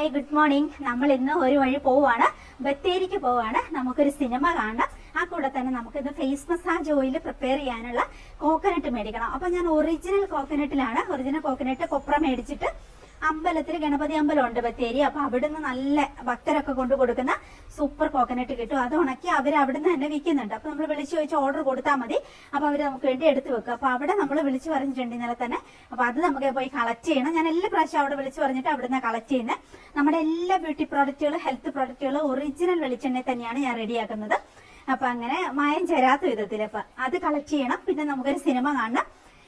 Hi good morning. നമ്മൾ ഇന്ന് ഒരു വഴി പോവാണ്, ബത്തേരിക്ക് പോവാണ്. നമുക്കൊരു സിനിമ കാണണം. ആ കൂടെ തന്നെ നമുക്ക് ഇന്ന് ഫേസ് മസാജ് ഓയിൽ പ്രിപ്പയർ ചെയ്യാനുള്ള കോക്കനട്ട് മേടിക്കണം. അപ്പൊ ഞാൻ ഒറിജിനൽ കോക്കനട്ട് കൊപ്ര മേടിച്ചിട്ട് അമ്പലത്തിൽ ഗണപതി അമ്പലം ഉണ്ട് ബത്തേരി. അപ്പൊ അവിടുന്ന് നല്ല ഭക്തരൊക്കെ കൊണ്ടു കൊടുക്കുന്ന സൂപ്പർ കോക്കനട്ട് കിട്ടും. അത് ഉണക്കി അവർ അവിടുന്ന് തന്നെ വിൽക്കുന്നുണ്ട്. അപ്പൊ നമ്മൾ വിളിച്ചു ചോദിച്ച് ഓർഡർ കൊടുത്താൽ മതി. അപ്പൊ അവർ നമുക്ക് വേണ്ടി എടുത്തു വെക്കും. അപ്പൊ അവിടെ നമ്മൾ വിളിച്ചു പറഞ്ഞിട്ടുണ്ട് ഇന്നലെ തന്നെ. അപ്പൊ അത് നമുക്ക് പോയി കളക്ട് ചെയ്യണം. ഞാൻ എല്ലാ പ്രാവശ്യം അവിടെ വിളിച്ചു പറഞ്ഞിട്ട് അവിടുന്ന് കളക്ട് ചെയ്യുന്നത്. നമ്മുടെ എല്ലാ ബ്യൂട്ടി പ്രോഡക്റ്റുകളും ഹെൽത്ത് പ്രോഡക്റ്റുകളും ഒറിജിനൽ വെളിച്ചെണ്ണ തന്നെയാണ് ഞാൻ റെഡിയാക്കുന്നത്. അപ്പൊ അങ്ങനെ മായം ചേരാത്ത വിധത്തിൽ അപ്പൊ അത് കളക്ട് ചെയ്യണം. പിന്നെ നമുക്കൊരു സിനിമ കാണണം.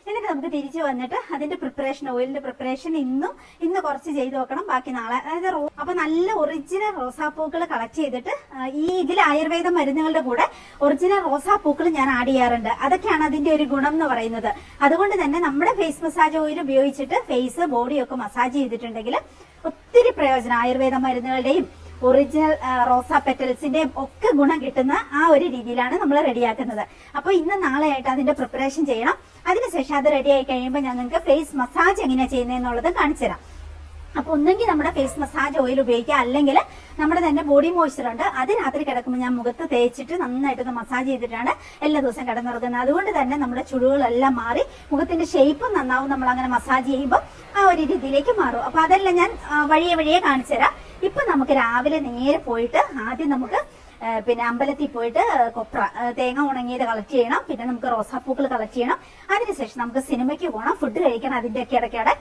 എന്നിട്ട് നമുക്ക് തിരിച്ചു വന്നിട്ട് അതിന്റെ പ്രിപ്പറേഷൻ, ഓയിലിന്റെ പ്രിപ്പറേഷൻ ഇന്ന് കുറച്ച് ചെയ്ത് വെക്കണം, ബാക്കി നാളെ. അതായത് അപ്പൊ നല്ല ഒറിജിനൽ റോസാപ്പൂക്കൾ കളക്ട് ചെയ്തിട്ട് ഇതിൽ ആയുർവേദ മരുന്നുകളുടെ കൂടെ ഒറിജിനൽ റോസാപ്പൂക്കൾ ഞാൻ ആഡ് ചെയ്യാറുണ്ട്. അതൊക്കെയാണ് അതിന്റെ ഒരു ഗുണം എന്ന് പറയുന്നത്. അതുകൊണ്ട് തന്നെ നമ്മുടെ ഫേസ് മസാജ് ഓയിൽ ഉപയോഗിച്ചിട്ട് ഫേസ് ബോഡിയൊക്കെ മസാജ് ചെയ്തിട്ടുണ്ടെങ്കിൽ ഒത്തിരി പ്രയോജനം, ആയുർവേദ മരുന്നുകളുടെയും ഒറിജിനൽ റോസാ പെറ്റൽസിന്റെയും ഒക്കെ ഗുണം കിട്ടുന്ന ആ ഒരു രീതിയിലാണ് നമ്മൾ റെഡിയാക്കുന്നത്. അപ്പൊ ഇന്ന് നാളെ ആയിട്ട് അതിന്റെ പ്രിപ്പറേഷൻ ചെയ്യണം. അതിനുശേഷം അത് റെഡി ആയി കഴിയുമ്പോൾ ഞാൻ നിങ്ങൾക്ക് ഫേസ് മസാജ് എങ്ങനെയാണ് ചെയ്യുന്നതെന്നുള്ളത് കാണിച്ചു തരാം. അപ്പൊ ഒന്നെങ്കിൽ നമ്മുടെ ഫേസ് മസാജ് ഓയിൽ ഉപയോഗിക്കുക, അല്ലെങ്കിൽ നമ്മുടെ തന്നെ ബോഡി മോയ്സ്ചർ ഉണ്ട്, അത് രാത്രി കിടക്കുമ്പോൾ ഞാൻ മുഖത്ത് തേച്ചിട്ട് നന്നായിട്ടൊന്ന് മസാജ് ചെയ്തിട്ടാണ് എല്ലാ ദിവസവും കിടന്നുറങ്ങുന്നത്. അതുകൊണ്ട് തന്നെ നമ്മുടെ ചുളിവുകളെല്ലാം മാറി മുഖത്തിന്റെ ഷേപ്പും നന്നാവും. നമ്മൾ അങ്ങനെ മസാജ് ചെയ്യുമ്പോൾ ആ ഒരു രീതിയിലേക്ക് മാറും. അപ്പൊ അതെല്ലാം ഞാൻ വഴിയെ കാണിച്ചു തരാം. ഇപ്പൊ നമുക്ക് രാവിലെ നേരെ പോയിട്ട് ആദ്യം നമുക്ക് പിന്നെ അമ്പലത്തിൽ പോയിട്ട് കൊപ്ര തേങ്ങ ഉണങ്ങിയത് കളക്ട് ചെയ്യണം. പിന്നെ നമുക്ക് റോസാപ്പൂക്കൾ കളക്ട് ചെയ്യണം. അതിനുശേഷം നമുക്ക് സിനിമയ്ക്ക് പോകണം, ഫുഡ് കഴിക്കണം, അതിന്റെ ഒക്കെ ഇടയ്ക്കടെ.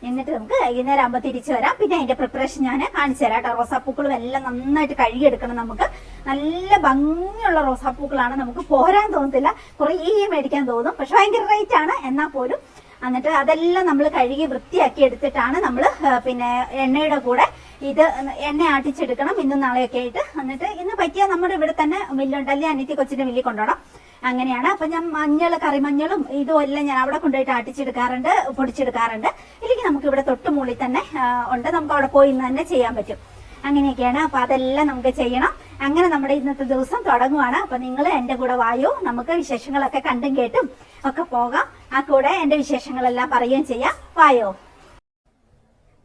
എന്നിട്ട് നമുക്ക് വൈകുന്നേരം ആകുമ്പോൾ തിരിച്ചു വരാം. പിന്നെ അതിന്റെ പ്രിപ്പറേഷൻ ഞാൻ കാണിച്ചു തരാം കേട്ടോ. റോസാപ്പൂക്കളും എല്ലാം നന്നായിട്ട് കഴുകിയെടുക്കണം. നമുക്ക് നല്ല ഭംഗിയുള്ള റോസാപ്പൂക്കളാണ്. നമുക്ക് പോരാൻ തോന്നത്തില്ല, കുറേ മേടിക്കാൻ തോന്നും, പക്ഷെ ഭയങ്കര റേറ്റ് ആണ്. എന്നാൽ പോലും എന്നിട്ട് അതെല്ലാം നമ്മൾ കഴുകി വൃത്തിയാക്കി എടുത്തിട്ടാണ് നമ്മൾ പിന്നെ എണ്ണയുടെ കൂടെ ഇത് എണ്ണ ആട്ടിച്ചെടുക്കണം. ഇന്നും നാളെയൊക്കെ ആയിട്ട്. എന്നിട്ട് ഇന്ന് പറ്റിയാൽ നമ്മുടെ ഇവിടെ തന്നെ മില്ലുണ്ട്, അല്ലെങ്കിൽ അനിയത്തി കൊച്ചിന്റെ മില്ലിൽ കൊണ്ടുപോകണം. അങ്ങനെയാണ്. അപ്പൊ ഞാൻ കറിമഞ്ഞളും ഇതും എല്ലാം ഞാൻ അവിടെ കൊണ്ടുപോയിട്ട് ആട്ടിച്ചെടുക്കാറുണ്ട്, പൊടിച്ചെടുക്കാറുണ്ട്. ഇല്ലെങ്കിൽ നമുക്ക് ഇവിടെ തൊട്ടുമുള്ളിൽ തന്നെ ഉണ്ട്, നമുക്ക് അവിടെ പോയി ഇന്ന് തന്നെ ചെയ്യാൻ പറ്റും. അങ്ങനെയൊക്കെയാണ്. അപ്പൊ അതെല്ലാം നമുക്ക് ചെയ്യണം. അങ്ങനെ നമ്മുടെ ഇന്നത്തെ ദിവസം തുടങ്ങുവാണ്. അപ്പൊ നിങ്ങൾ എന്റെ കൂടെ വായോ, നമുക്ക് വിശേഷങ്ങളൊക്കെ കണ്ടും കേട്ടും ഒക്കെ പോകാം. ആ കൂടെ എന്റെ വിശേഷങ്ങളെല്ലാം പറയുകയും ചെയ്യാം. വായോ.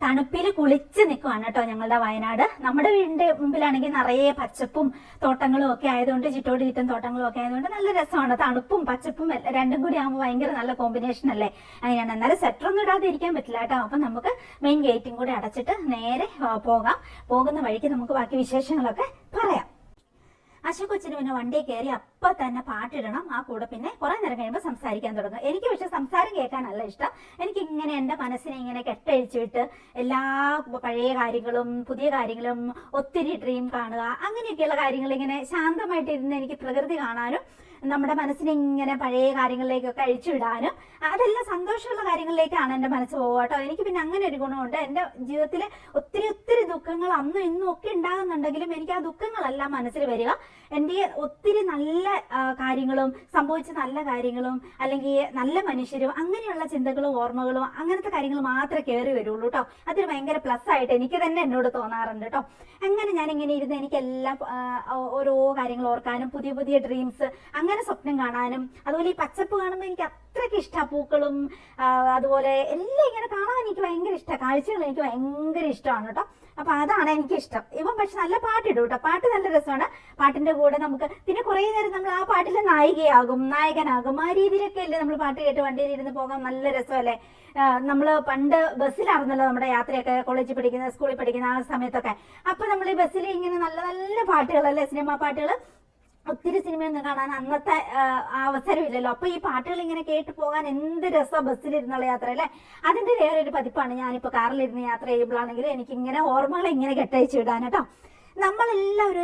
തണുപ്പിൽ കുളിച്ച് നിൽക്കുവാണ് കേട്ടോ ഞങ്ങളുടെ വയനാട്. നമ്മുടെ വീടിന്റെ മുമ്പിലാണെങ്കിൽ നിറയെ പച്ചപ്പും തോട്ടങ്ങളും ഒക്കെ ആയതുകൊണ്ട്, ചുറ്റോട് ചുറ്റും തോട്ടങ്ങളും ഒക്കെ ആയതുകൊണ്ട് നല്ല രസമാണ്. തണുപ്പും പച്ചപ്പും രണ്ടും കൂടി ആകുമ്പോൾ ഭയങ്കര നല്ല കോമ്പിനേഷൻ അല്ലേ. അങ്ങനെയാണ്. എന്നാലും സ്വെറ്റർ ഒന്നും ഇടാതെ ഇരിക്കാൻ പറ്റില്ല കേട്ടോ. അപ്പൊ നമുക്ക് മെയിൻ ഗേറ്റും കൂടി അടച്ചിട്ട് നേരെ പോകാം. പോകുന്ന വഴിക്ക് നമുക്ക് ബാക്കി വിശേഷങ്ങളൊക്കെ പറയാം. അശുകൊച്ചിന് പിന്നെ വണ്ടി കയറി അപ്പൊ തന്നെ പാട്ടിടണം. ആ കൂടെ പിന്നെ കുറെ നേരം കഴിയുമ്പോൾ സംസാരിക്കാൻ തുടങ്ങും. എനിക്ക് പക്ഷെ സംസാരം കേൾക്കാനല്ല ഇഷ്ടം. എനിക്ക് ഇങ്ങനെ എന്റെ മനസ്സിനെ ഇങ്ങനെ കെട്ടഴിച്ചിട്ട് എല്ലാ പഴയ കാര്യങ്ങളും പുതിയ കാര്യങ്ങളും ഒത്തിരി ഡ്രീം കാണുക, അങ്ങനെയൊക്കെയുള്ള കാര്യങ്ങൾ ഇങ്ങനെ ശാന്തമായിട്ടിരുന്ന് എനിക്ക് പ്രകൃതി കാണാനും നമ്മുടെ മനസ്സിനെ ഇങ്ങനെ പഴയ കാര്യങ്ങളിലേക്കൊക്കെ അഴിച്ചുവിടാനും അതെല്ലാം സന്തോഷമുള്ള കാര്യങ്ങളിലേക്കാണ് എൻ്റെ മനസ്സ് പോകുക കേട്ടോ. എനിക്ക് പിന്നെ അങ്ങനെ ഒരു ഗുണമുണ്ട്. എൻ്റെ ജീവിതത്തിൽ ഒത്തിരി ദുഃഖങ്ങൾ അന്നും ഇന്നും ഒക്കെ ഉണ്ടാകുന്നുണ്ടെങ്കിലും എനിക്ക് ആ ദുഃഖങ്ങളെല്ലാം മനസ്സിൽ വരിക എൻ്റെ ഒത്തിരി നല്ല കാര്യങ്ങളും സംഭവിച്ച നല്ല കാര്യങ്ങളും അല്ലെങ്കിൽ നല്ല മനുഷ്യരും അങ്ങനെയുള്ള ചിന്തകളും ഓർമ്മകളും അങ്ങനത്തെ കാര്യങ്ങൾ മാത്രമേ കയറി വരുള്ളൂ കേട്ടോ. അതൊരു ഭയങ്കര പ്ലസ് ആയിട്ട് എനിക്ക് തന്നെ എന്നോട് തോന്നാറുണ്ട് കേട്ടോ. അങ്ങനെ ഞാൻ ഇങ്ങനെ ഇരുന്ന് എനിക്കെല്ലാം ഓരോ കാര്യങ്ങൾ ഓർക്കാനും പുതിയ ഡ്രീംസ് അങ്ങനെ സ്വപ്നം കാണാനും, അതുപോലെ ഈ പച്ചപ്പ് കാണുമ്പോൾ എനിക്ക് അത്രയ്ക്ക് ഇഷ്ടമാണ്. പൂക്കളും അതുപോലെ എല്ലാം ഇങ്ങനെ കാണാൻ എനിക്ക് ഭയങ്കര ഇഷ്ടമാണ്. കാഴ്ചകൾ എനിക്ക് ഭയങ്കര ഇഷ്ടമാണ് കേട്ടോ. അപ്പൊ അതാണ് എനിക്കിഷ്ടം. ഇവൻ പക്ഷെ നല്ല പാട്ടിടും കേട്ടോ. പാട്ട് നല്ല രസമാണ്. പാട്ടിന്റെ കൂടെ നമുക്ക് പിന്നെ കുറെ നേരം നമ്മൾ ആ പാട്ടിലെ നായകനാകും. ആ രീതിയിലൊക്കെ അല്ലേ നമ്മൾ പാട്ട് കേട്ട് വണ്ടിയിൽ ഇരുന്ന് പോകാൻ നല്ല രസമല്ലേ. നമ്മള് പണ്ട് ബസ്സിലായിരുന്നല്ലോ നമ്മുടെ യാത്രയൊക്കെ, കോളേജിൽ പഠിക്കുന്ന സ്കൂളിൽ പഠിക്കുന്ന ആ സമയത്തൊക്കെ. അപ്പൊ നമ്മൾ ഈ ബസ്സിൽ ഇങ്ങനെ നല്ല നല്ല പാട്ടുകളല്ലേ, സിനിമാ പാട്ടുകൾ. ഒത്തിരി സിനിമയൊന്നും കാണാൻ അന്നത്തെ അവസരമില്ലല്ലോ. അപ്പൊ ഈ പാട്ടുകൾ ഇങ്ങനെ കേട്ട് പോകാൻ എന്ത് രസം ബസ്സിലിരുന്നുള്ള യാത്ര അല്ലേ. അതിന്റെ വേറൊരു പതിപ്പാണ് ഞാനിപ്പോ കാറിലിരുന്ന് യാത്ര ചെയ്യുമ്പോഴാണെങ്കിലും എനിക്ക് ഇങ്ങനെ ഓർമ്മകൾ ഇങ്ങനെ കെട്ടയച്ചു വിടാൻ കേട്ടോ. നമ്മളെല്ലാവരും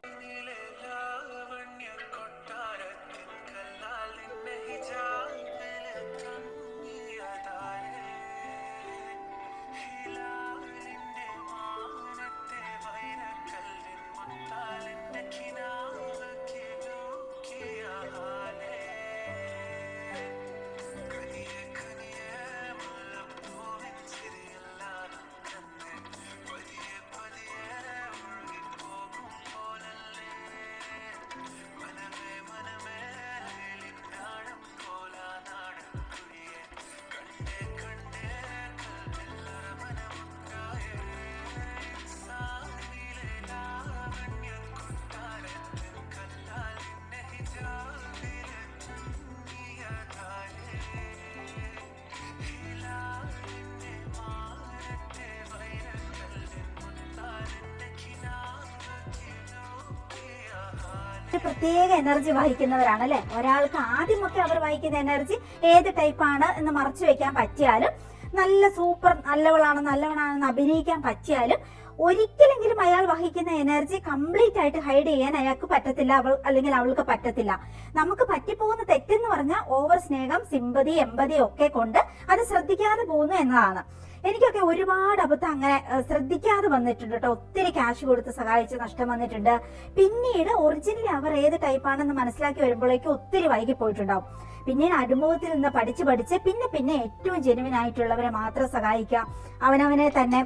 പ്രത്യേക എനർജി വഹിക്കുന്നവരാണ് അല്ലെ. ഒരാൾക്ക് ആദ്യമൊക്കെ അവർ വഹിക്കുന്ന എനർജി ഏത് ടൈപ്പാണ് എന്ന് മറച്ചു വെക്കാൻ പറ്റിയാലും, നല്ല സൂപ്പർ നല്ലവനാണെന്ന് അഭിനയിക്കാൻ പറ്റിയാലും, ഒരിക്കലെങ്കിലും അയാൾ വഹിക്കുന്ന എനർജി കംപ്ലീറ്റ് ആയിട്ട് ഹൈഡ് ചെയ്യാൻ അയാൾക്ക് പറ്റത്തില്ല, അല്ലെങ്കിൽ അവൾക്ക് പറ്റത്തില്ല. നമുക്ക് പറ്റിപ്പോകുന്ന തെറ്റെന്ന് പറഞ്ഞാൽ ഓവർ സ്നേഹം, സിമ്പതി, എമ്പതി ഒക്കെ കൊണ്ട് അത് ശ്രദ്ധിക്കാതെ പോകുന്നു എന്നതാണ്. എനിക്കൊക്കെ ഒരുപാട് അബദ്ധം അങ്ങനെ ശ്രദ്ധിക്കാതെ വന്നിട്ടുണ്ട് കേട്ടോ. ഒത്തിരി ക്യാഷ് കൊടുത്ത് സഹായിച്ച് നഷ്ടം വന്നിട്ടുണ്ട്. പിന്നീട് ഒറിജിനലി അവർ ഏത് ടൈപ്പാണെന്ന് മനസ്സിലാക്കി വരുമ്പോഴേക്കും ഒത്തിരി വൈകി പോയിട്ടുണ്ടാവും. പിന്നീട് അനുഭവത്തിൽ നിന്ന് പഠിച്ച് പിന്നെ ഏറ്റവും ജെനുവിൻ ആയിട്ടുള്ളവരെ മാത്രം സഹായിക്കുക, അവനവനെ തന്നെ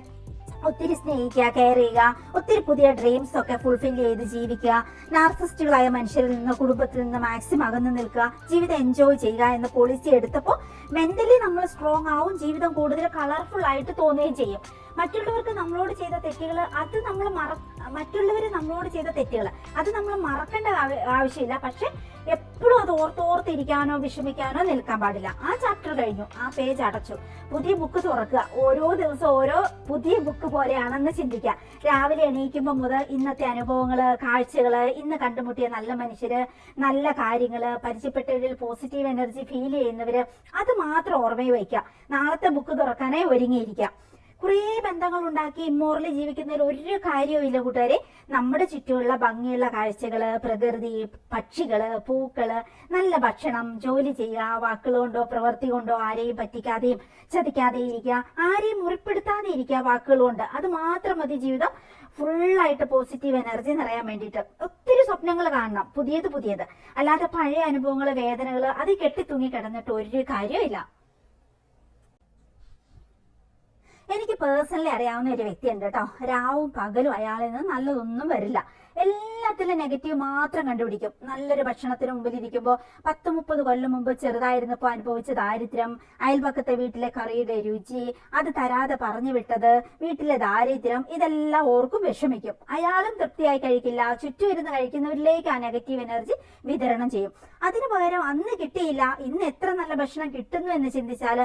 ഒത്തിരി സ്നേഹിക്കുക, കെയർ ചെയ്യുക, ഒത്തിരി പുതിയ ഡ്രീംസ് ഒക്കെ ഫുൾഫിൽ ചെയ്ത് ജീവിക്കുക, നാർസിസ്റ്റുകളായ മനുഷ്യരിൽ നിന്ന്, കുടുംബത്തിൽ നിന്ന് മാക്സിമം അകന്നു നിൽക്കുക, ജീവിതം എൻജോയ് ചെയ്യുക എന്ന പോളിസി എടുത്തപ്പോൾ മെന്റലി നമ്മൾ സ്ട്രോങ് ആവും, ജീവിതം കൂടുതൽ കളർഫുൾ ആയിട്ട് തോന്നുകയും ചെയ്യും. മറ്റുള്ളവർക്ക് നമ്മളോട് ചെയ്ത തെറ്റുകൾ അത് നമ്മൾ മറക്കേണ്ട ആവശ്യമില്ല. പക്ഷെ എപ്പോഴും അത് ഓർത്തിരിക്കാനോ വിഷമിക്കാനോ നിൽക്കാൻ പാടില്ല. ആ ചാപ്റ്റർ കഴിഞ്ഞു, ആ പേജ് അടച്ചു, പുതിയ ബുക്ക് തുറക്കുക. ഓരോ ദിവസം ഓരോ പുതിയ ബുക്ക് പോലെയാണെന്ന് ചിന്തിക്കുക. രാവിലെ എണീക്കുമ്പോൾ മുതൽ ഇന്നത്തെ അനുഭവങ്ങള്, കാഴ്ചകള്, ഇന്ന് കണ്ടുമുട്ടിയ നല്ല മനുഷ്യര്, നല്ല കാര്യങ്ങള്, പരിചയപ്പെട്ടവരിൽ പോസിറ്റീവ് എനർജി ഫീൽ ചെയ്യുന്നവര്, അത് മാത്രം ഓർമ്മയിൽ വയ്ക്കുക. നാളത്തെ ബുക്ക് തുറക്കാനായി ഒരുങ്ങിയിരിക്കുക. കുറേ ബന്ധങ്ങൾ ഉണ്ടാക്കി ഇമ്മോറലി ജീവിക്കുന്നതിൽ ഒരു കാര്യവും ഇല്ല കൂട്ടുകാരെ. നമ്മുടെ ചുറ്റുമുള്ള ഭംഗിയുള്ള കാഴ്ചകള്, പ്രകൃതി, പക്ഷികള്, പൂക്കള്, നല്ല ഭക്ഷണം, ജോലി ചെയ്യുക, വാക്കുകൾ കൊണ്ടോ പ്രവൃത്തി കൊണ്ടോ ആരെയും പറ്റിക്കാതെയും ചതിക്കാതെയും ഇരിക്കുക, ആരെയും മുറിപ്പെടുത്താതെ ഇരിക്കുക വാക്കുകൾ കൊണ്ട്. അത് മാത്രം മതി ജീവിതം ഫുള്ളായിട്ട് പോസിറ്റീവ് എനർജി നിറയാൻ വേണ്ടിയിട്ട്. ഒത്തിരി സ്വപ്നങ്ങൾ കാണണം, പുതിയത്. അല്ലാതെ പഴയ അനുഭവങ്ങള്, വേദനകള് അത് കെട്ടിത്തൂങ്ങി കിടന്നിട്ട് ഒരു കാര്യമില്ല. എനിക്ക് പേഴ്സണലി അറിയാവുന്ന ഒരു വ്യക്തിയുണ്ട് കേട്ടോ. രാവും പകലും അയാളിൽ നിന്ന് നല്ലതൊന്നും വരില്ല. എല്ലാത്തിലും നെഗറ്റീവ് മാത്രം കണ്ടുപിടിക്കും. നല്ലൊരു ഭക്ഷണത്തിന് മുമ്പിൽ ഇരിക്കുമ്പോൾ 10-30 കൊല്ലം മുമ്പ് ചെറുതായിരുന്നപ്പോൾ അനുഭവിച്ച ദാരിദ്ര്യം, അയൽപക്കത്തെ വീട്ടിലെ കറിയുടെ രുചി, അത് തരാതെ പറഞ്ഞു വിട്ടത്, വീട്ടിലെ ദാരിദ്ര്യം, ഇതെല്ലാം ഓർക്കും വിഷമിക്കും. അയാളും തൃപ്തിയായി കഴിക്കില്ല. ചുറ്റും ഇരുന്ന് കഴിക്കുന്നവരിലേക്ക് ആ നെഗറ്റീവ് എനർജി വിതരണം ചെയ്യും. അതിനു പകരം അന്ന് കിട്ടിയില്ല, ഇന്ന് എത്ര നല്ല ഭക്ഷണം കിട്ടുന്നു എന്ന് ചിന്തിച്ചാൽ,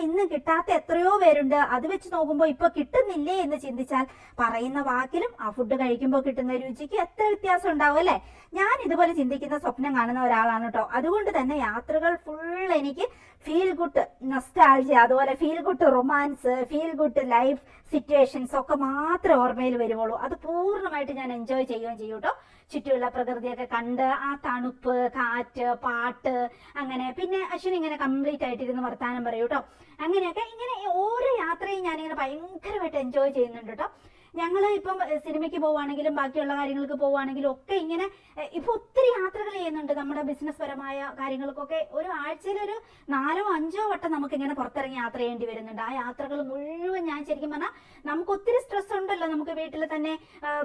ഇന്ന് കിട്ടാത്ത എത്രയോ പേരുണ്ട്, അത് വെച്ച് നോക്കുമ്പോൾ ഇപ്പൊ കിട്ടുന്നില്ലേ എന്ന് ചിന്തിച്ചാൽ, പറയുന്ന വാക്കിലും ആ ഫുഡ് കഴിക്കുമ്പോൾ കിട്ടുന്ന രുചിക്ക് എത്ര വ്യത്യാസം ഉണ്ടാവും അല്ലെ. ഞാൻ ഇതുപോലെ ചിന്തിക്കുന്ന, സ്വപ്നം കാണുന്ന ഒരാളാണ് കേട്ടോ. അതുകൊണ്ട് തന്നെ യാത്രകൾ ഫുൾ എനിക്ക് ഫീൽ ഗുഡ് നൊസ്റ്റാൾജിയ, അതുപോലെ feel good romance, feel good life situations ഒക്കെ മാത്രമേ ഓർമ്മയിൽ വരുവുള്ളൂ. അത് പൂർണ്ണമായിട്ട് ഞാൻ എൻജോയ് ചെയ്യുകയും ചെയ്യും കേട്ടോ. ചുറ്റുമുള്ള പ്രകൃതിയൊക്കെ കണ്ട്, ആ തണുപ്പ്, കാറ്റ്, പാട്ട്, അങ്ങനെ. പിന്നെ അശ്വിൻ ഇങ്ങനെ കംപ്ലീറ്റ് ആയിട്ടിരുന്ന് വർത്താനം പറയൂ കേട്ടോ. അങ്ങനെയൊക്കെ ഇങ്ങനെ ഓരോ യാത്രയും ഞാനിങ്ങനെ ഭയങ്കരമായിട്ട് എൻജോയ് ചെയ്യുന്നുണ്ട് കേട്ടോ. ഞങ്ങൾ ഇപ്പം സിനിമയ്ക്ക് പോവുകയാണെങ്കിലും ബാക്കിയുള്ള കാര്യങ്ങൾക്ക് പോവുകയാണെങ്കിലും ഒക്കെ ഇങ്ങനെ ഇപ്പൊ ഒത്തിരി യാത്രകൾ ചെയ്യുന്നുണ്ട്. നമ്മുടെ ബിസിനസ് പരമായ കാര്യങ്ങൾക്കൊക്കെ ഒരു ആഴ്ചയിൽ ഒരു 4-5 വട്ടം നമുക്ക് ഇങ്ങനെ പുറത്തിറങ്ങി യാത്ര ചെയ്യേണ്ടി വരുന്നുണ്ട്. ആ യാത്രകൾ മുഴുവൻ ഞാൻ ശരിക്കും പറഞ്ഞാൽ, നമുക്ക് ഒത്തിരി സ്ട്രെസ് ഉണ്ടല്ലോ, നമുക്ക് വീട്ടിൽ തന്നെ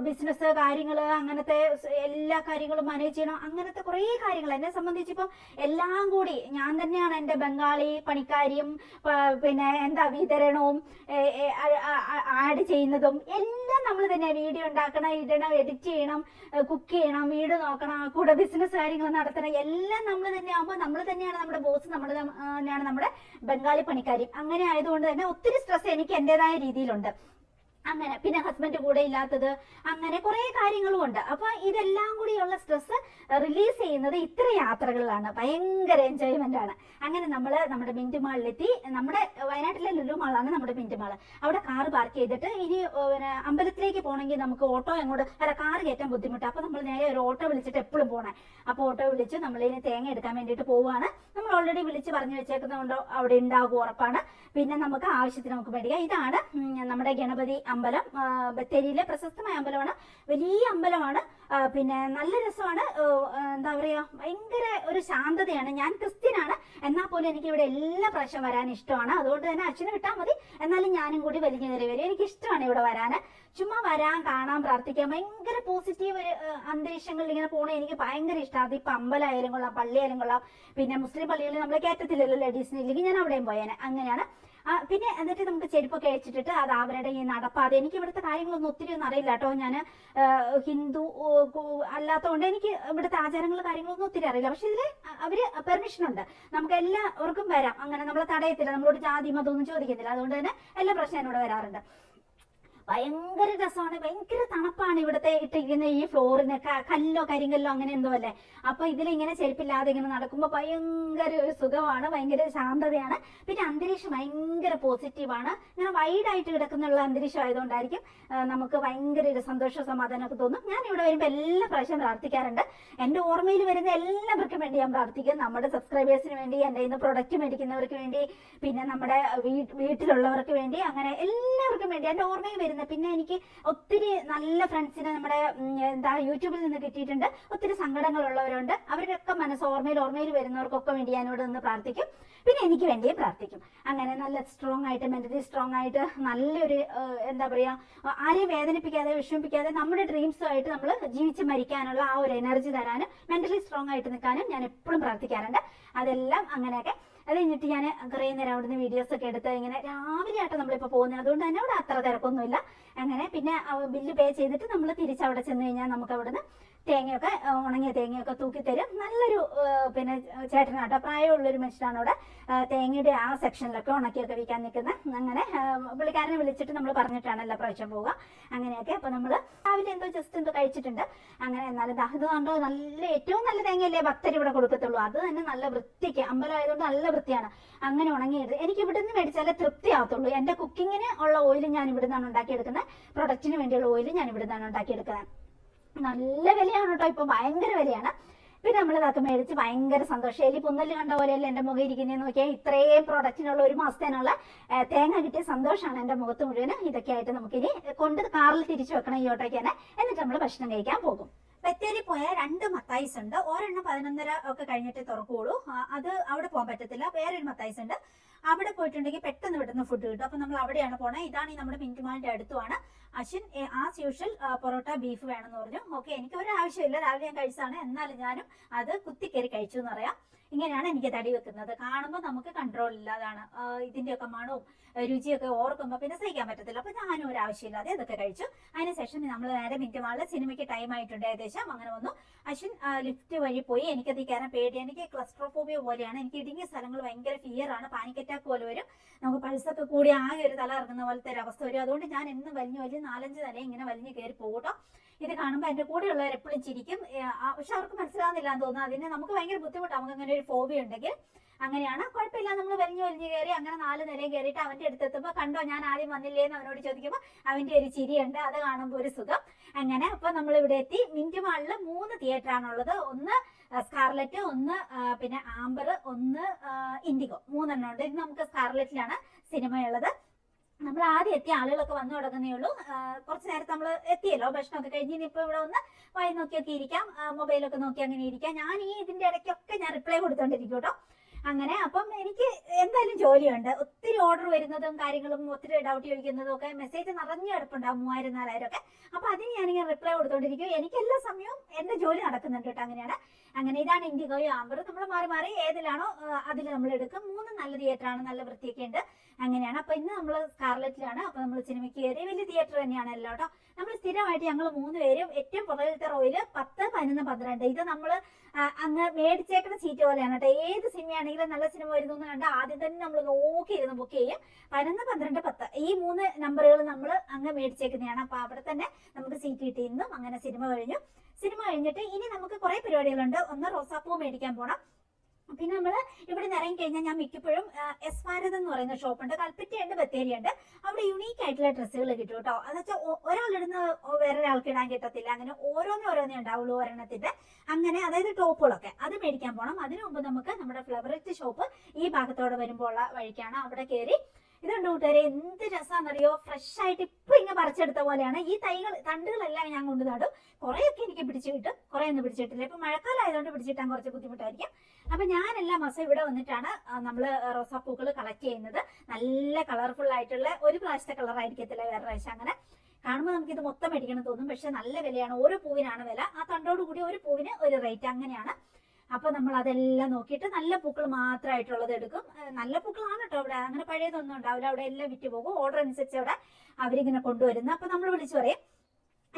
ബിസിനസ് കാര്യങ്ങള്, അങ്ങനത്തെ എല്ലാ കാര്യങ്ങളും മാനേജ് ചെയ്യണം, അങ്ങനത്തെ കുറേ കാര്യങ്ങൾ. എന്നെ സംബന്ധിച്ചിപ്പം എല്ലാം കൂടി ഞാൻ തന്നെയാണ് എൻ്റെ ബംഗാളി പണിക്കാരിയും, പിന്നെ വിതരണവും ആഡ് ചെയ്യുന്നതും എല്ലാം നമ്മൾ തന്നെ. വീഡിയോ ഉണ്ടാക്കണം, ഇടണം, എഡിറ്റ് ചെയ്യണം, കുക്ക് ചെയ്യണം, വീട് നോക്കണം, കൂടെ ബിസിനസ് കാര്യങ്ങൾ നടത്തണം, എല്ലാം നമ്മൾ തന്നെ ആകുമ്പോൾ നമ്മൾ തന്നെയാണ് നമ്മുടെ ബോസ്, നമ്മൾ തന്നെയാണ് നമ്മുടെ ബംഗാളി പണിക്കാരി. അങ്ങനെ ആയതുകൊണ്ട് തന്നെ ഒത്തിരി സ്ട്രെസ് എനിക്ക് എൻ്റെതായ രീതിയിലുണ്ട്. അങ്ങനെ പിന്നെ ഹസ്ബൻഡ് കൂടെ ഇല്ലാത്തത്, അങ്ങനെ കുറെ കാര്യങ്ങളും ഉണ്ട്. അപ്പൊ ഇതെല്ലാം കൂടിയുള്ള സ്ട്രെസ് റിലീസ് ചെയ്യുന്നത് ഇത്ര യാത്രകളിലാണ്. ഭയങ്കര എൻജോയ്മെന്റ് ആണ്. അങ്ങനെ നമ്മൾ നമ്മുടെ മിന്റ് മാളിലെത്തി. നമ്മുടെ വയനാട്ടിലെ ലുലു മാളാണ് നമ്മുടെ മിന്റ് മാള്. അവിടെ കാർ പാർക്ക് ചെയ്തിട്ട് ഇനി അമ്പലത്തിലേക്ക് പോകണമെങ്കിൽ നമുക്ക് ഓട്ടോ കാർ കയറ്റാൻ ബുദ്ധിമുട്ടാണ്. അപ്പൊ നമ്മൾ നേരെ ഒരു ഓട്ടോ വിളിച്ചിട്ട് എപ്പോഴും പോകണേ. അപ്പൊ ഓട്ടോ വിളിച്ച് നമ്മളിനി തേങ്ങ എടുക്കാൻ വേണ്ടിയിട്ട് പോവുകയാണ്. നമ്മൾ ഓൾറെഡി വിളിച്ച് പറഞ്ഞു വെച്ചേക്കുന്നതുകൊണ്ട് അവിടെ ഉണ്ടാകും, ഉറപ്പാണ്. പിന്നെ നമുക്ക് ആവശ്യത്തിന് നമുക്ക് മേടിക്കാം. ഇതാണ് നമ്മുടെ ഗണപതി അമ്പലം. ബത്തേരിയിലെ പ്രശസ്തമായ അമ്പലമാണ്, വലിയ അമ്പലമാണ്. പിന്നെ നല്ല രസമാണ്. എന്താ പറയാ, ഭയങ്കര ഒരു ശാന്തതയാണ്. ഞാൻ ക്രിസ്ത്യനാണ്, എന്നാൽ പോലും എനിക്ക് ഇവിടെ എല്ലാ പ്രാവശ്യം വരാൻ ഇഷ്ടമാണ്. അതുകൊണ്ട് തന്നെ അച്ഛനെ വിട്ടാൽ മതി, എന്നാലും ഞാനും കൂടി വലിഞ്ഞു കയറി വരും. എനിക്ക് ഇഷ്ടമാണ് ഇവിടെ വരാൻ. ചുമ്മാ വരാൻ, കാണാൻ, പ്രാർത്ഥിക്കാൻ. ഭയങ്കര പോസിറ്റീവ് ഒരു അന്തരീക്ഷങ്ങളിൽ ഇങ്ങനെ പോകണേ എനിക്ക് ഭയങ്കര ഇഷ്ടമാണ്. അതിപ്പോ അമ്പലമായാലും കൊള്ളാം, പള്ളിയായാലും കൊള്ളാം. പിന്നെ മുസ്ലിം പള്ളികളിൽ നമ്മളെ കയറ്റത്തില്ലല്ലോ ലേഡീസിന്, ഇല്ലെങ്കിൽ ഞാൻ അവിടെയും പോയേനെ. അങ്ങനെയാണ്. പിന്നെ എന്നിട്ട് നമുക്ക് ചെരുപ്പൊക്കെ അഴിച്ചിട്ടിട്ട് അത് അവരുടെ ഈ നടപ്പാതെ. എനിക്ക് ഇവിടുത്തെ കാര്യങ്ങളൊന്നും ഒത്തിരി ഒന്നും അറിയില്ല കേട്ടോ. ഞാൻ ഹിന്ദു അല്ലാത്തതുകൊണ്ട് എനിക്ക് ഇവിടുത്തെ ആചാരങ്ങളും കാര്യങ്ങളൊന്നും ഒത്തിരി അറിയില്ല. പക്ഷെ ഇതിൽ അവര് പെർമിഷൻ ഉണ്ട്, നമുക്ക് എല്ലാവർക്കും വരാം. അങ്ങനെ നമ്മളെ തടയത്തില്ല, നമ്മളോട് ജാതി മതമൊന്നും ചോദിക്കത്തില്ല. അതുകൊണ്ട് തന്നെ എല്ലാ പ്രശ്നം എന്നോട് വരാറുണ്ട്. ഭയങ്കര രസമാണ്, ഭയങ്കര തണുപ്പാണ് ഇവിടുത്തെ ഇട്ടിരിക്കുന്ന ഈ ഫ്ലോറിന്. കല്ലോ കരിങ്കല്ലോ അങ്ങനെ എന്തോ അല്ലേ. അപ്പൊ ഇതിലിങ്ങനെ ചെരുപ്പില്ലാതെ ഇങ്ങനെ നടക്കുമ്പോൾ ഭയങ്കര ഒരു സുഖമാണ്, ഭയങ്കര ശാന്തതയാണ്. പിന്നെ അന്തരീക്ഷം ഭയങ്കര പോസിറ്റീവാണ്. ഇങ്ങനെ വൈഡായിട്ട് കിടക്കുന്നുള്ള അന്തരീക്ഷം ആയതുകൊണ്ടായിരിക്കും നമുക്ക് ഭയങ്കര ഒരു സന്തോഷ സമാധാനമൊക്കെ തോന്നും. ഞാൻ ഇവിടെ വരുമ്പോൾ എല്ലാ പ്രാവശ്യം പ്രാർത്ഥിക്കാറുണ്ട്. എൻ്റെ ഓർമ്മയിൽ വരുന്ന എല്ലാവർക്കും വേണ്ടി ഞാൻ പ്രാർത്ഥിക്കും. നമ്മുടെ സബ്സ്ക്രൈബേഴ്സിന് വേണ്ടി, എൻ്റെ ഇന്ന് പ്രൊഡക്റ്റ് മേടിക്കുന്നവർക്ക് വേണ്ടി, പിന്നെ നമ്മുടെ വീട്ടിലുള്ളവർക്ക് വേണ്ടി, അങ്ങനെ എല്ലാവർക്കും വേണ്ടി എൻ്റെ ഓർമ്മയിൽ വരുന്ന. പിന്നെ എനിക്ക് ഒത്തിരി നല്ല ഫ്രണ്ട്സിനെ നമ്മുടെ യൂട്യൂബിൽ നിന്ന് കിട്ടിയിട്ടുണ്ട്. ഒത്തിരി സങ്കടങ്ങളുള്ളവരുണ്ട്. അവരുടെയൊക്കെ മനസ്സ് ഓർമ്മയിൽ വരുന്നവർക്കൊക്കെ വേണ്ടി ഞാനിവിടെ നിന്ന് പ്രാർത്ഥിക്കും. പിന്നെ എനിക്ക് വേണ്ടിയും പ്രാർത്ഥിക്കും. അങ്ങനെ നല്ല സ്ട്രോങ് ആയിട്ട്, മെന്റലി സ്ട്രോങ് ആയിട്ട്, നല്ലൊരു എന്താ പറയാ, ആരെയും വേദനിപ്പിക്കാതെ വിഷമിപ്പിക്കാതെ നമ്മുടെ ഡ്രീംസുമായിട്ട് നമ്മൾ ജീവിച്ച് മരിക്കാനുള്ള ആ ഒരു എനർജി തരാനും മെന്റലി സ്ട്രോങ് ആയിട്ട് നിൽക്കാനും ഞാൻ എപ്പോഴും പ്രാർത്ഥിക്കാറുണ്ട്. അതെല്ലാം അങ്ങനെയൊക്കെ. അത് കഴിഞ്ഞിട്ട് ഞാൻ കുറേ നേരം അവിടുന്ന് വീഡിയോസ് ഒക്കെ എടുത്ത് ഇങ്ങനെ രാവിലെ ആയിട്ട് നമ്മളിപ്പോൾ പോകുന്നത്, അതുകൊണ്ട് തന്നെ അവിടെ അത്ര തിരക്കൊന്നുമില്ല. അങ്ങനെ പിന്നെ ബില്ല് പേ ചെയ്തിട്ട് നമ്മൾ തിരിച്ചവിടെ ചെന്ന് കഴിഞ്ഞാൽ നമുക്ക് അവിടുന്ന് തേങ്ങയൊക്കെ, ഉണങ്ങിയ തേങ്ങയൊക്കെ തൂക്കിത്തരും. നല്ലൊരു പിന്നെ ചേട്ടനാട്ടോ, പ്രായമുള്ളൊരു മനുഷ്യനാണ് അവിടെ തേങ്ങയുടെ ആ സെക്ഷനിലൊക്കെ ഉണക്കിയൊക്കെ വിൽക്കാൻ നിൽക്കുന്നത്. അങ്ങനെ പുള്ളിക്കാരനെ വിളിച്ചിട്ട് നമ്മൾ പറഞ്ഞിട്ടാണല്ലോ പ്രാവശ്യം പോവുക. അങ്ങനെയൊക്കെ. അപ്പോൾ നമ്മൾ രാവിലെ ജസ്റ്റ് എന്തോ കഴിച്ചിട്ടുണ്ട്. അങ്ങനെ എന്നാലും ഇത് കണ്ടോ, നല്ല ഏറ്റവും നല്ല തേങ്ങയല്ലേ ഭക്തർ ഇവിടെ കൊടുക്കത്തുള്ളൂ. അത് തന്നെ നല്ല വൃത്തിക്ക്, അമ്പലം ആയതുകൊണ്ട് നല്ല വൃത്തിയാണ്. അങ്ങനെ ഉണങ്ങിയിട്ട് എനിക്ക് ഇവിടെ നിന്ന് മേടിച്ചാലേ തൃപ്തിയാകത്തുള്ളൂ. എൻ്റെ കുക്കിങ്ങിന് ഉള്ള ഓയിൽ ഞാൻ ഇവിടെ നിന്നാണ് ഉണ്ടാക്കിയെടുക്കുന്നത്. പ്രൊഡക്റ്റിന് വേണ്ടിയുള്ള ഓയിൽ ഞാൻ ഇവിടെ നിന്നാണ് ഉണ്ടാക്കിയെടുക്കുന്നത്. നല്ല വിലയാണ് കേട്ടോ, ഇപ്പൊ ഭയങ്കര വിലയാണ്. പിന്നെ നമ്മൾ ഇതൊക്കെ മേടിച്ച് ഭയങ്കര സന്തോഷം. എലി പുന്നല് കണ്ട പോലെയല്ല എൻ്റെ മുഖം ഇരിക്കുന്നതെന്ന് നോക്കിയാൽ ഇത്രയും പ്രൊഡക്റ്റിനുള്ള ഒരു മാസത്തേനുള്ള തേങ്ങ കിട്ടിയ സന്തോഷമാണ് എൻ്റെ മുഖത്ത് മുഴുവന്. ഇതൊക്കെ ആയിട്ട് നമുക്കിനി കാറിൽ തിരിച്ചു വെക്കണം ഈ ഓട്ടോയ്ക്ക് തന്നെ. എന്നിട്ട് നമ്മൾ ഭക്ഷണം കഴിക്കാൻ പോകും. ബത്തേരി പോയ 2 മത്തായിസ് ഉണ്ട്. ഒരെണ്ണം 11:30 ഒക്കെ കഴിഞ്ഞിട്ട് തുറക്കുള്ളൂ. അത് അവിടെ പോകാൻ പറ്റത്തില്ല. വേറൊരു മത്തായിസ് ഉണ്ട്, അവിടെ പോയിട്ടുണ്ടെങ്കിൽ പെട്ടെന്ന് പെട്ടെന്ന് ഫുഡ് കിട്ടും. അപ്പൊ നമ്മൾ അവിടെയാണ് പോണേ. ഇതാണ് ഈ നമ്മുടെ മിന്റുമാളിന്റെ അടുത്തുമാണ്. Ashwin as usual parotta beef വേണമെന്ന് പറഞ്ഞു. ഓക്കെ, എനിക്ക് ഒരു ആവശ്യമില്ല, രാവിലെ ഞാൻ കഴിച്ചതാണ്. എന്നാലും ഞാനും അത് കുത്തിക്കയറി കഴിച്ചു എന്ന് പറയാം. ഇങ്ങനെയാണ് എനിക്ക് തടി വെക്കുന്നത്. കാണുമ്പോൾ നമുക്ക് കൺട്രോൾ ഇല്ലാതാണ്. ഇതിന്റെയൊക്കെ മണവും രുചിയൊക്കെ ഓർക്കുമ്പോൾ പിന്നെ സഹിക്കാൻ പറ്റത്തില്ല. അപ്പൊ ഞാനും ഒരു ആവശ്യമില്ലാതെ ഇതൊക്കെ കഴിച്ചു. അതിനുശേഷം നമ്മൾ നേരെ മിന്റുമാളിൽ സിനിമയ്ക്ക് ടൈം ആയിട്ടുണ്ട് ഏകദേശം. അങ്ങനെ വന്നു. അശ്വിൻ ലിഫ്റ്റ് വഴി പോയി. എനിക്കത് കയറാൻ പേടി. എനിക്ക് ക്ലസ്ട്രോഫോബിയ പോലെയാണ്. എനിക്ക് ഇടുങ്ങിയ സ്ഥലങ്ങൾ ഭയങ്കര ഫിയർ ആണ്. പാനിക് അറ്റാക്ക് പോലെ വരും. നമുക്ക് പൾസൊക്കെ കൂടി ആകെ ഒരു തല ഇറങ്ങുന്ന പോലത്തെ ഒരു അവസ്ഥ വരും. അതുകൊണ്ട് ഞാൻ എന്നും വലിഞ്ഞ് 4-5 നില ഇങ്ങനെ വലിഞ്ഞ് കയറി പോകട്ടോ. ഇത് കാണുമ്പോൾ എൻ്റെ കൂടെയുള്ളവർ എപ്പോഴും ചിരിക്കും. പക്ഷെ അവർക്ക് മനസ്സിലാവുന്നില്ല എന്ന് തോന്നുന്നു. അതിന് നമുക്ക് ഭയങ്കര ബുദ്ധിമുട്ടാണ്. നമുക്ക് അങ്ങനെ ഒരു ഫോബിയ ഉണ്ടെങ്കിൽ. അങ്ങനെയാണ്, കുഴപ്പമില്ല. നമ്മൾ വലിഞ്ഞ് കയറി അങ്ങനെ 4 നിലയും കയറിയിട്ട് അവൻ്റെ അടുത്തെത്തുമ്പോൾ കണ്ടോ ഞാൻ ആദ്യം വന്നില്ലേന്ന് അവനോട് ചോദിക്കുമ്പോൾ അവൻ്റെ ഒരു ചിരിയുണ്ട്. അത് കാണുമ്പോൾ ഒരു സുഖം. അങ്ങനെ അപ്പൊ നമ്മൾ ഇവിടെ എത്തി. മിന്റുമാളിൽ 3 തിയേറ്റർ ആണുള്ളത്. ഒന്ന് സ്കാർലറ്റ്, ഒന്ന് പിന്നെ ആംബർ, ഒന്ന് ഇൻഡിഗോ. 3 എണ്ണം ഉണ്ട്. ഇന്ന് നമുക്ക് സ്കാർലറ്റിലാണ് സിനിമയുള്ളത്. നമ്മൾ ആദ്യം എത്തിയ ആളുകളൊക്കെ വന്നു തുടങ്ങുന്നേ ഉള്ളൂ. കുറച്ച് നേരത്തെ നമ്മൾ എത്തിയല്ലോ, ഭക്ഷണമൊക്കെ കഴിഞ്ഞ് ഇനിയിപ്പോ ഇവിടെ ഒന്ന് വായി നോക്കിയൊക്കെ ഇരിക്കാം, മൊബൈലൊക്കെ നോക്കി അങ്ങനെ ഇരിക്കാം. ഞാൻ ഇതിന്റെ ഇടയ്ക്കൊക്കെ ഞാൻ റിപ്ലൈ കൊടുത്തോണ്ടിരിക്കും കേട്ടോ. അങ്ങനെ അപ്പം എനിക്ക് എന്തായാലും ജോലിയുണ്ട്. ഒത്തിരി ഓർഡർ വരുന്നതും കാര്യങ്ങളും ഒത്തിരി ഡൗട്ട് ചോദിക്കുന്നതും ഒക്കെ മെസ്സേജ് നിറഞ്ഞു കിടപ്പുണ്ടാവും, 3000-4000 ഒക്കെ. അപ്പൊ അതിന് ഞാനിങ്ങനെ റിപ്ലൈ കൊടുത്തോണ്ടിരിക്കും. എനിക്ക് എല്ലാ സമയവും എന്റെ ജോലി നടക്കുന്നുണ്ട് കേട്ടോ. അങ്ങനെയാണ്. അങ്ങനെ ഇതാണ് ഇൻഡിഗോയും ആംബറും. നമ്മൾ മാറി മാറി ഏതിലാണോ അതിൽ നമ്മൾ എടുക്കും. 3 നല്ല തിയേറ്റർ ആണ്, നല്ല വൃത്തിയൊക്കെ ഉണ്ട്. അങ്ങനെയാണ്. അപ്പൊ ഇന്ന് നമ്മൾ സ്കാർലറ്റിലാണ്. അപ്പൊ നമ്മൾ സിനിമയ്ക്ക് കയറി. വലിയ തിയേറ്റർ തന്നെയാണ് എല്ലാം കേട്ടോ. നമ്മൾ സ്ഥിരമായിട്ട് ഞങ്ങൾ 3 പേരും ഏറ്റവും പുറകിലത്തെ റോയില് 10, 11, 12. ഇത് നമ്മൾ അങ്ങ് മേടിച്ചേക്കുന്ന സീറ്റ് പോലെയാണ് കേട്ടോ. ഏത് സിനിമയാണെങ്കിലും നല്ല സിനിമ വരുന്നു എന്ന് കണ്ടാൽ ആദ്യം തന്നെ നമ്മൾ നോക്കിയിരുന്ന് ബുക്ക് ചെയ്യും. 11, 12, 10 ഈ 3 നമ്പറുകൾ നമ്മൾ അങ്ങ് മേടിച്ചേക്കുന്നതാണ്. അപ്പൊ അവിടെ തന്നെ നമുക്ക് സീറ്റ് കിട്ടിയിരുന്നു. അങ്ങനെ സിനിമ കഴിഞ്ഞു. സിനിമ കഴിഞ്ഞിട്ട് ഇനി നമുക്ക് കുറെ പരിപാടികളുണ്ട്. ഒന്ന് റോസാപ്പൂ മേടിക്കാൻ പോണം. പിന്നെ നമ്മൾ ഇവിടെ നിന്ന് ഇറങ്ങി കഴിഞ്ഞാൽ ഞാൻ മിക്കപ്പോഴും എസ് ഭാരത് എന്ന് പറയുന്ന ഷോപ്പുണ്ട്. കൽപ്പറ്റയുണ്ട്, ബത്തേരിയുണ്ട്. അവിടെ യുണീക്ക് ആയിട്ടുള്ള ഡ്രസ്സുകൾ കിട്ടും കേട്ടോ. എന്ന് വെച്ചാൽ ഒരാളിടുന്ന വേറൊരാൾക്ക് ഇടാൻ കിട്ടത്തില്ല. അങ്ങനെ ഓരോന്നേ ഉണ്ടാവുള്ളൂ ഒരെണ്ണത്തിന്റെ. അങ്ങനെ അതായത് ടോപ്പുകളൊക്കെ അത് മേടിക്കാൻ പോകണം. അതിനു മുമ്പ് നമുക്ക് നമ്മുടെ ഫ്ലവറിസ്റ്റ് ഷോപ്പ് ഈ ഭാഗത്തോടെ വരുമ്പോൾ ഉള്ള വഴിക്കാണ്. അവിടെ കയറി ഇതുണ്ട് കൂട്ടുകാരെ, എന്ത് രസമാണെന്നറിയോ. ഫ്രഷ് ആയിട്ട് ഇപ്പൊ ഇങ്ങനെ പറിച്ചെടുത്ത പോലെയാണ്. ഈ തണ്ടുകളെല്ലാം ഞാൻ കൊണ്ട് നടും. കുറെയൊക്കെ എനിക്ക് പിടിച്ചു കിട്ടും, കുറെ ഒന്നും പിടിച്ചിട്ടില്ല. ഇപ്പൊ മഴക്കാലം ആയതുകൊണ്ട് പിടിച്ചിട്ടാൻ കുറച്ച് ബുദ്ധിമുട്ടായിരിക്കും. അപ്പൊ ഞാൻ എല്ലാ മാസവും ഇവിടെ വന്നിട്ടാണ് നമ്മൾ റോസാപ്പൂക്കൾ കളക്ട് ചെയ്യുന്നത്. നല്ല കളർഫുൾ ആയിട്ടുള്ള, ഒരു പ്രാവശ്യത്തെ കളർ ആയിരിക്കത്തില്ല വേറെ പ്രാവശ്യം. അങ്ങനെ കാണുമ്പോൾ നമുക്ക് ഇത് മൊത്തം മേടിക്കണം തോന്നും. പക്ഷെ നല്ല വിലയാണ്. ഓരോ പൂവിനാണ് വില. ആ തണ്ടോട് കൂടി ഒരു പൂവിന് ഒരു റേറ്റ്. അങ്ങനെയാണ്. അപ്പൊ നമ്മൾ അതെല്ലാം നോക്കിയിട്ട് നല്ല പൂക്കൾ മാത്രമായിട്ടുള്ളത് എടുക്കും. നല്ല പൂക്കളാണ് കേട്ടോ അവിടെ. അങ്ങനെ പഴയതൊന്നും ഉണ്ടാവില്ല. അവിടെ എല്ലാം വിറ്റ് പോകും. ഓർഡർ അനുസരിച്ച് അവിടെ അവരിങ്ങനെ കൊണ്ടുവരുന്നത്. അപ്പൊ നമ്മൾ വിളിച്ചു പറയും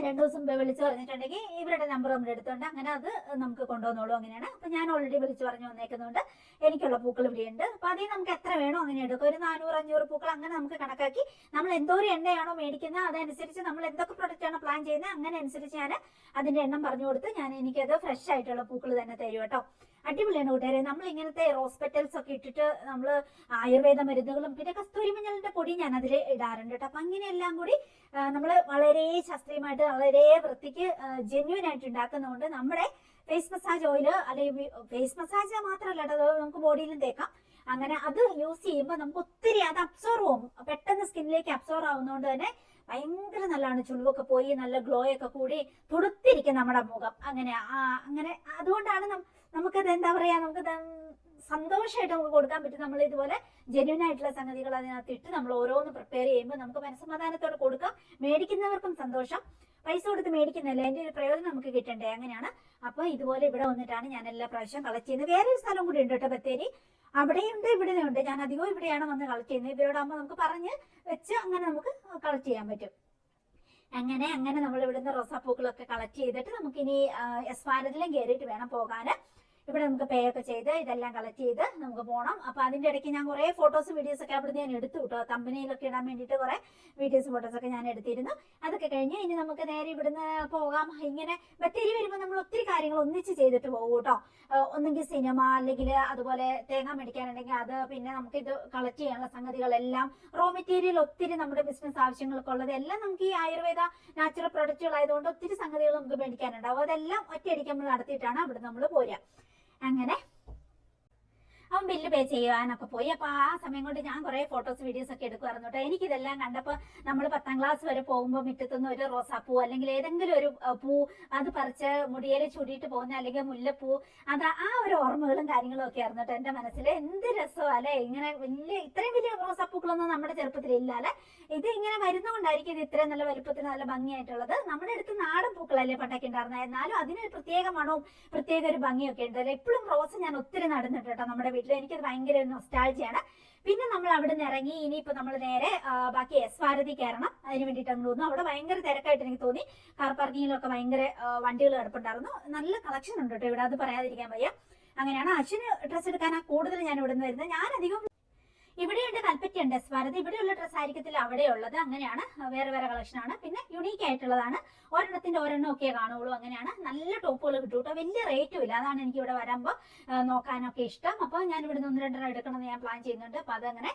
2 ദിവസം വിളിച്ചു പറഞ്ഞിട്ടുണ്ടെങ്കിൽ ഇവരുടെ നമ്പർ നമ്മുടെ എടുത്തുകൊണ്ട് അങ്ങനെ അത് നമുക്ക് കൊണ്ടുവന്നോളൂ. അങ്ങനെയാണ്. അപ്പൊ ഞാൻ ഓൾറെഡി വിളിച്ചു പറഞ്ഞു വന്നേക്കുന്നതുകൊണ്ട് എനിക്കുള്ള പൂക്കൾ ഇവിടെയുണ്ട്. അപ്പൊ അതിൽ നമുക്ക് എത്ര വേണോ അങ്ങനെ എടുക്കും. ഒരു 400-500 പൂക്കൾ അങ്ങനെ നമുക്ക് കണക്കാക്കി നമ്മൾ എന്തോരം എണ്ണയാണോ മേടിക്കുന്നത് അതനുസരിച്ച് നമ്മൾ എന്തൊക്കെ പ്രൊഡക്റ്റ് ആണ് പ്ലാൻ ചെയ്യുന്നത് അങ്ങനെ അനുസരിച്ച് ഞാൻ അതിന്റെ എണ്ണം പറഞ്ഞു കൊടുത്ത് എനിക്കത് ഫ്രഷ് ആയിട്ടുള്ള പൂക്കൾ തന്നെ തരും കേട്ടോ. അടിപൊളിയാണ് കൂട്ടുകാരെ. നമ്മൾ ഇങ്ങനത്തെ റോസ് പെറ്റൽസ് ഒക്കെ ഇട്ടിട്ട് നമ്മൾ ആയുർവേദ മരുന്നുകളും പിന്നെ കസ്തൂരി മഞ്ഞളിന്റെ പൊടി ഞാൻ അതിൽ ഇടാറുണ്ട് കേട്ടോ. അപ്പൊ അങ്ങനെയെല്ലാം കൂടി നമ്മൾ വളരെ ശാസ്ത്രീയമായിട്ട് വളരെ വൃത്തിക്ക് ജെന്യൂൻ ആയിട്ട് ഉണ്ടാക്കുന്നതുകൊണ്ട് നമ്മുടെ ഫേസ് മസാജ് ഓയിൽ അല്ലെങ്കിൽ ഫേസ് മസാജ് മാത്രമല്ല കേട്ടോ, നമുക്ക് ബോഡിയിലും തേക്കാം. അങ്ങനെ അത് യൂസ് ചെയ്യുമ്പോൾ നമുക്ക് ഒത്തിരി അത് അബ്സോർവ് ആവും, പെട്ടെന്ന് സ്കിന്നിലേക്ക് അബ്സോർവ് ആവുന്നതുകൊണ്ട് തന്നെ ഭയങ്കര നല്ലതാണ്. ചുളിവൊക്കെ പോയി നല്ല ഗ്ലോ ഒക്കെ കൂടി തുടുത്തിരിക്കും നമ്മുടെ മുഖം. അങ്ങനെ അതുകൊണ്ടാണ് നമുക്കത് എന്താ പറയാ, നമുക്ക് സന്തോഷമായിട്ട് നമുക്ക് കൊടുക്കാൻ പറ്റും. നമ്മൾ ഇതുപോലെ ജെന്യൂൻ ആയിട്ടുള്ള സംഗതികൾ അതിനകത്ത് ഇട്ട് നമ്മൾ ഓരോന്ന് പ്രിപ്പയർ ചെയ്യുമ്പോൾ നമുക്ക് മനസ്സമാധാനത്തോടെ കൊടുക്കാം. മേടിക്കുന്നവർക്കും സന്തോഷം, പൈസ കൊടുത്ത് മേടിക്കുന്നില്ല, അതിന്റെ ഒരു പ്രയോജനം നമുക്ക് കിട്ടണ്ടേ. അങ്ങനെയാണ്. അപ്പൊ ഇതുപോലെ ഇവിടെ വന്നിട്ടാണ് ഞാൻ എല്ലാ പ്രാവശ്യം കളക്ട് ചെയ്യുന്നത്. വേറൊരു സ്ഥലം കൂടി ഉണ്ട് കേട്ടോ, ബത്തേരി. അവിടെയുണ്ട് ഇവിടെയുണ്ട്. ഞാൻ അധികവും ഇവിടെയാണ് വന്ന് കളക്ട് ചെയ്യുന്നത്. ഇവരോടാകുമ്പോൾ നമുക്ക് പറഞ്ഞ് വെച്ച് അങ്ങനെ നമുക്ക് കളക്ട് ചെയ്യാൻ പറ്റും. അങ്ങനെ നമ്മൾ ഇവിടുന്ന് റോസാപ്പൂക്കളൊക്കെ കളക്ട് ചെയ്തിട്ട് നമുക്കിനി എസ് ഭാരതിലും കയറിയിട്ട് വേണം പോകാൻ. ഇവിടെ നമുക്ക് പേ ഒക്കെ ചെയ്ത് ഇതെല്ലാം കളക്ട് ചെയ്ത് നമുക്ക് പോകണം. അപ്പൊ അതിന്റെ ഇടയ്ക്ക് ഞാൻ കുറെ ഫോട്ടോസ് വീഡിയോസ് ഒക്കെ അവിടുന്ന് ഞാൻ എടുത്തു കേട്ടോ. കമ്പനിയിലൊക്കെ ഇടാൻ വേണ്ടിയിട്ട് കുറെ വീഡിയോസ് ഫോട്ടോസ് ഒക്കെ ഞാൻ എടുത്തിരുന്നു. അതൊക്കെ കഴിഞ്ഞ് ഇനി നമുക്ക് നേരെ ഇവിടുന്ന് പോകാം. ഇങ്ങനെ ബത്തേരി വരുമ്പോൾ നമ്മൾ ഒത്തിരി കാര്യങ്ങൾ ഒന്നിച്ച് ചെയ്തിട്ട് പോകും കേട്ടോ. ഒന്നെങ്കിൽ സിനിമ, അല്ലെങ്കിൽ അതുപോലെ തേങ്ങ മേടിക്കാനുണ്ടെങ്കിൽ അത്, പിന്നെ നമുക്ക് ഇത് കളക്ട് ചെയ്യാനുള്ള സംഗതികളെല്ലാം, റോ മെറ്റീരിയൽ ഒത്തിരി നമ്മുടെ ബിസിനസ് ആവശ്യങ്ങൾക്കുള്ളത് എല്ലാം നമുക്ക് ഈ ആയുർവേദ നാച്ചുറൽ പ്രൊഡക്റ്റുകൾ ആയതുകൊണ്ട് ഒത്തിരി സംഗതികൾ നമുക്ക് മേടിക്കാനുണ്ടാവും. അതെല്ലാം ഒറ്റയടിക്ക് നമ്മൾ നടത്തിയിട്ടാണ് അവിടെ നമ്മൾ പോരുക. അങ്ങനെ അവൻ ബില്ല് പേ ചെയ്യാനൊക്കെ പോയി. അപ്പൊ ആ സമയം കൊണ്ട് ഞാൻ കുറെ ഫോട്ടോസ് വീഡിയോസ് ഒക്കെ എടുക്കുമായിരുന്നു കേട്ടോ. എനിക്കിതെല്ലാം കണ്ടപ്പോൾ നമ്മൾ 10ാം ക്ലാസ് വരെ പോകുമ്പോൾ മുറ്റത്തുനിന്ന് ഒരു റോസാപ്പൂ അല്ലെങ്കിൽ ഏതെങ്കിലും ഒരു പൂ അത് പറിച്ച് മുടിയിൽ ചൂടിയിട്ട് പോകുന്ന അല്ലെങ്കിൽ മുല്ലപ്പൂ, അത് ആ ഒരു ഓർമ്മകളും കാര്യങ്ങളും ഒക്കെ ആയിരുന്നു കേട്ടോ എന്റെ മനസ്സിൽ. എന്ത് രസമാണ് അല്ലെ, ഇങ്ങനെ ഇത്രയും വലിയ റോസാപ്പൂക്കളൊന്നും നമ്മുടെ ചെറുപ്പത്തിൽ ഇല്ല അല്ലെ. ഇത് ഇങ്ങനെ വരുന്നതുകൊണ്ടായിരിക്കും ഇത് ഇത്രയും നല്ല വലുപ്പത്തിന് നല്ല ഭംഗിയായിട്ടുള്ളത്. നമ്മുടെ അടുത്ത് നാടൻ പൂക്കളല്ലേ പണ്ടൊക്കെ ഉണ്ടായിരുന്നത്, എന്നാലും അതിനൊരു പ്രത്യേക മണവും പ്രത്യേക ഒരു ഭംഗിയൊക്കെ ഉണ്ട്. എപ്പോഴും റോസ് ഞാൻ ഒത്തിരി നടന്നിട്ട് കേട്ടോ നമ്മുടെ വീട്ടിൽ. എനിക്കത് ഭയങ്കര ഒരു നൊസ്റ്റാൾജിയാണ്. പിന്നെ നമ്മൾ അവിടെ നിന്ന് ഇറങ്ങി ഇനിയിപ്പോ നമ്മൾ നേരെ ബാക്കി എസ് ഭാരതി കയറണം. അതിന് വേണ്ടിയിട്ട് അങ്ങ് തോന്നുന്നു. അവിടെ ഭയങ്കര തിരക്കായിട്ട് എനിക്ക് തോന്നി. കാർ പാർക്കിങ്ങിലൊക്കെ ഭയങ്കര വണ്ടികൾ കിടപ്പുണ്ടായിരുന്നു. നല്ല കളക്ഷൻ ഉണ്ട് കേട്ടോ ഇവിടെ, അത് പറയാതിരിക്കാൻ വയ്യ. അങ്ങനെയാണ് അശ്വിന് ഡ്രസ്സ് എടുക്കാനാ കൂടുതൽ ഞാൻ ഇവിടെ നിന്ന് വരുന്നത്. ഞാൻ അധികം ഇവിടെയുണ്ട്, കൽപ്പറ്റയുണ്ട് എസ് ഭാരതി. ഇവിടെയുള്ള ഡ്രസ്സ് ആയിരിക്കത്തില്ല അവിടെ ഉള്ളത്. അങ്ങനെയാണ്, വേറെ വേറെ കളക്ഷൻ ആണ്. പിന്നെ യുണീക്ക് ആയിട്ടുള്ളതാണ്. ഒരെണ്ണത്തിന്റെ ഒരെണ്ണം ഒക്കെ കാണുള്ളൂ. അങ്ങനെയാണ്. നല്ല ടോപ്പുകൾ കിട്ടും കേട്ടോ, വലിയ റേറ്റും ഇല്ല. അതാണ് എനിക്ക് ഇവിടെ വരുമ്പോൾ നോക്കാനൊക്കെ ഇഷ്ടം. അപ്പൊ ഞാൻ ഇവിടെ 1-2 എടുക്കണമെന്ന് ഞാൻ പ്ലാൻ ചെയ്യുന്നുണ്ട്. അപ്പൊ അതങ്ങനെ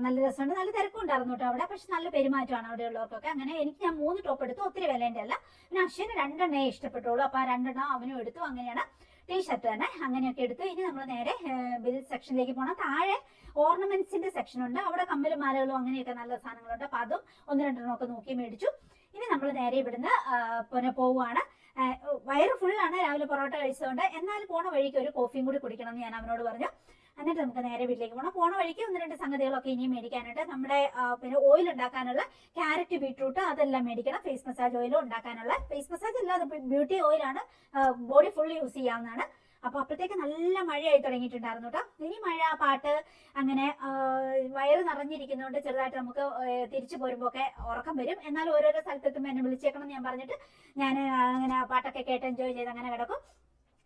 നല്ല രസമുണ്ട്. നല്ല തിരക്കും ഉണ്ടായിരുന്നു കേട്ടോ അവിടെ. പക്ഷെ നല്ല പെരുമാറ്റമാണ് അവിടെ ഉള്ളവർക്കൊക്കെ. അങ്ങനെ ഞാൻ 3 ടോപ്പ് എടുത്തു. ഒത്തിരി വിലേന്റെ അല്ല. പിന്നെ അശ്വിന് 2 ഇഷ്ടപ്പെട്ടുള്ളൂ. അപ്പൊ ആ 2 അവനും എടുത്തു. അങ്ങനെയാണ്. ടീഷർട്ട് തന്നെ അങ്ങനെയൊക്കെ എടുത്തു. ഇനി നമ്മൾ നേരെ ബിൽ സെക്ഷനിലേക്ക് പോകണം. താഴെ ഓർണമെന്റ്സിന്റെ സെക്ഷൻ ഉണ്ട്. അവിടെ കമ്മലും മാലകളും അങ്ങനെയൊക്കെ നല്ല സാധനങ്ങളുണ്ട്. അപ്പൊ അതും 1-2 ഒക്കെ നോക്കി മേടിച്ചു. ഇനി നമ്മൾ നേരെ ഇവിടുന്ന് പിന്നെ പോവുകയാണ്. വയറ് ഫുള്ളാണ്, രാവിലെ പൊറോട്ട കഴിച്ചതുകൊണ്ട്. എന്നാലും പോണ വഴിക്ക് ഒരു കോഫിയും കൂടി കുടിക്കണം എന്ന് ഞാൻ അവനോട് പറഞ്ഞു. എന്നിട്ട് നമുക്ക് നേരെ വീട്ടിലേക്ക് പോകണം. പോണ വഴിക്ക് 1-2 സംഗതികളൊക്കെ ഇനിയും മേടിക്കാനുണ്ട്. നമ്മുടെ പിന്നെ ഓയിൽ ഉണ്ടാക്കാനുള്ള ക്യാരറ്റ്, ബീട്രൂട്ട് അതെല്ലാം മേടിക്കണം. ഫേസ് മസാജ് ഓയിൽ ഉണ്ടാക്കാനുള്ള, ഫേസ് മസാജ് അല്ലാതെ ബ്യൂട്ടി ഓയിലാണ്, ബോഡി ഫുൾ യൂസ് ചെയ്യാവുന്നതാണ്. അപ്പൊ അപ്പോഴത്തേക്ക് നല്ല മഴയായി തുടങ്ങിയിട്ടുണ്ടായിരുന്നു കേട്ടോ. ഇനി മഴ, പാട്ട്, അങ്ങനെ വയറ് നിറഞ്ഞിരിക്കുന്നതുകൊണ്ട് ചെറുതായിട്ട് നമുക്ക് തിരിച്ചു പോരുമ്പോ ഒക്കെ ഉറക്കം വരും. എന്നാൽ ഓരോരോ സ്ഥലത്തെത്തുമ്പോൾ എന്നെ വിളിച്ചേക്കണം എന്ന് ഞാൻ പറഞ്ഞിട്ട് ഞാൻ അങ്ങനെ പാട്ടൊക്കെ കേട്ട് എൻജോയ് ചെയ്ത് അങ്ങനെ കിടക്കും.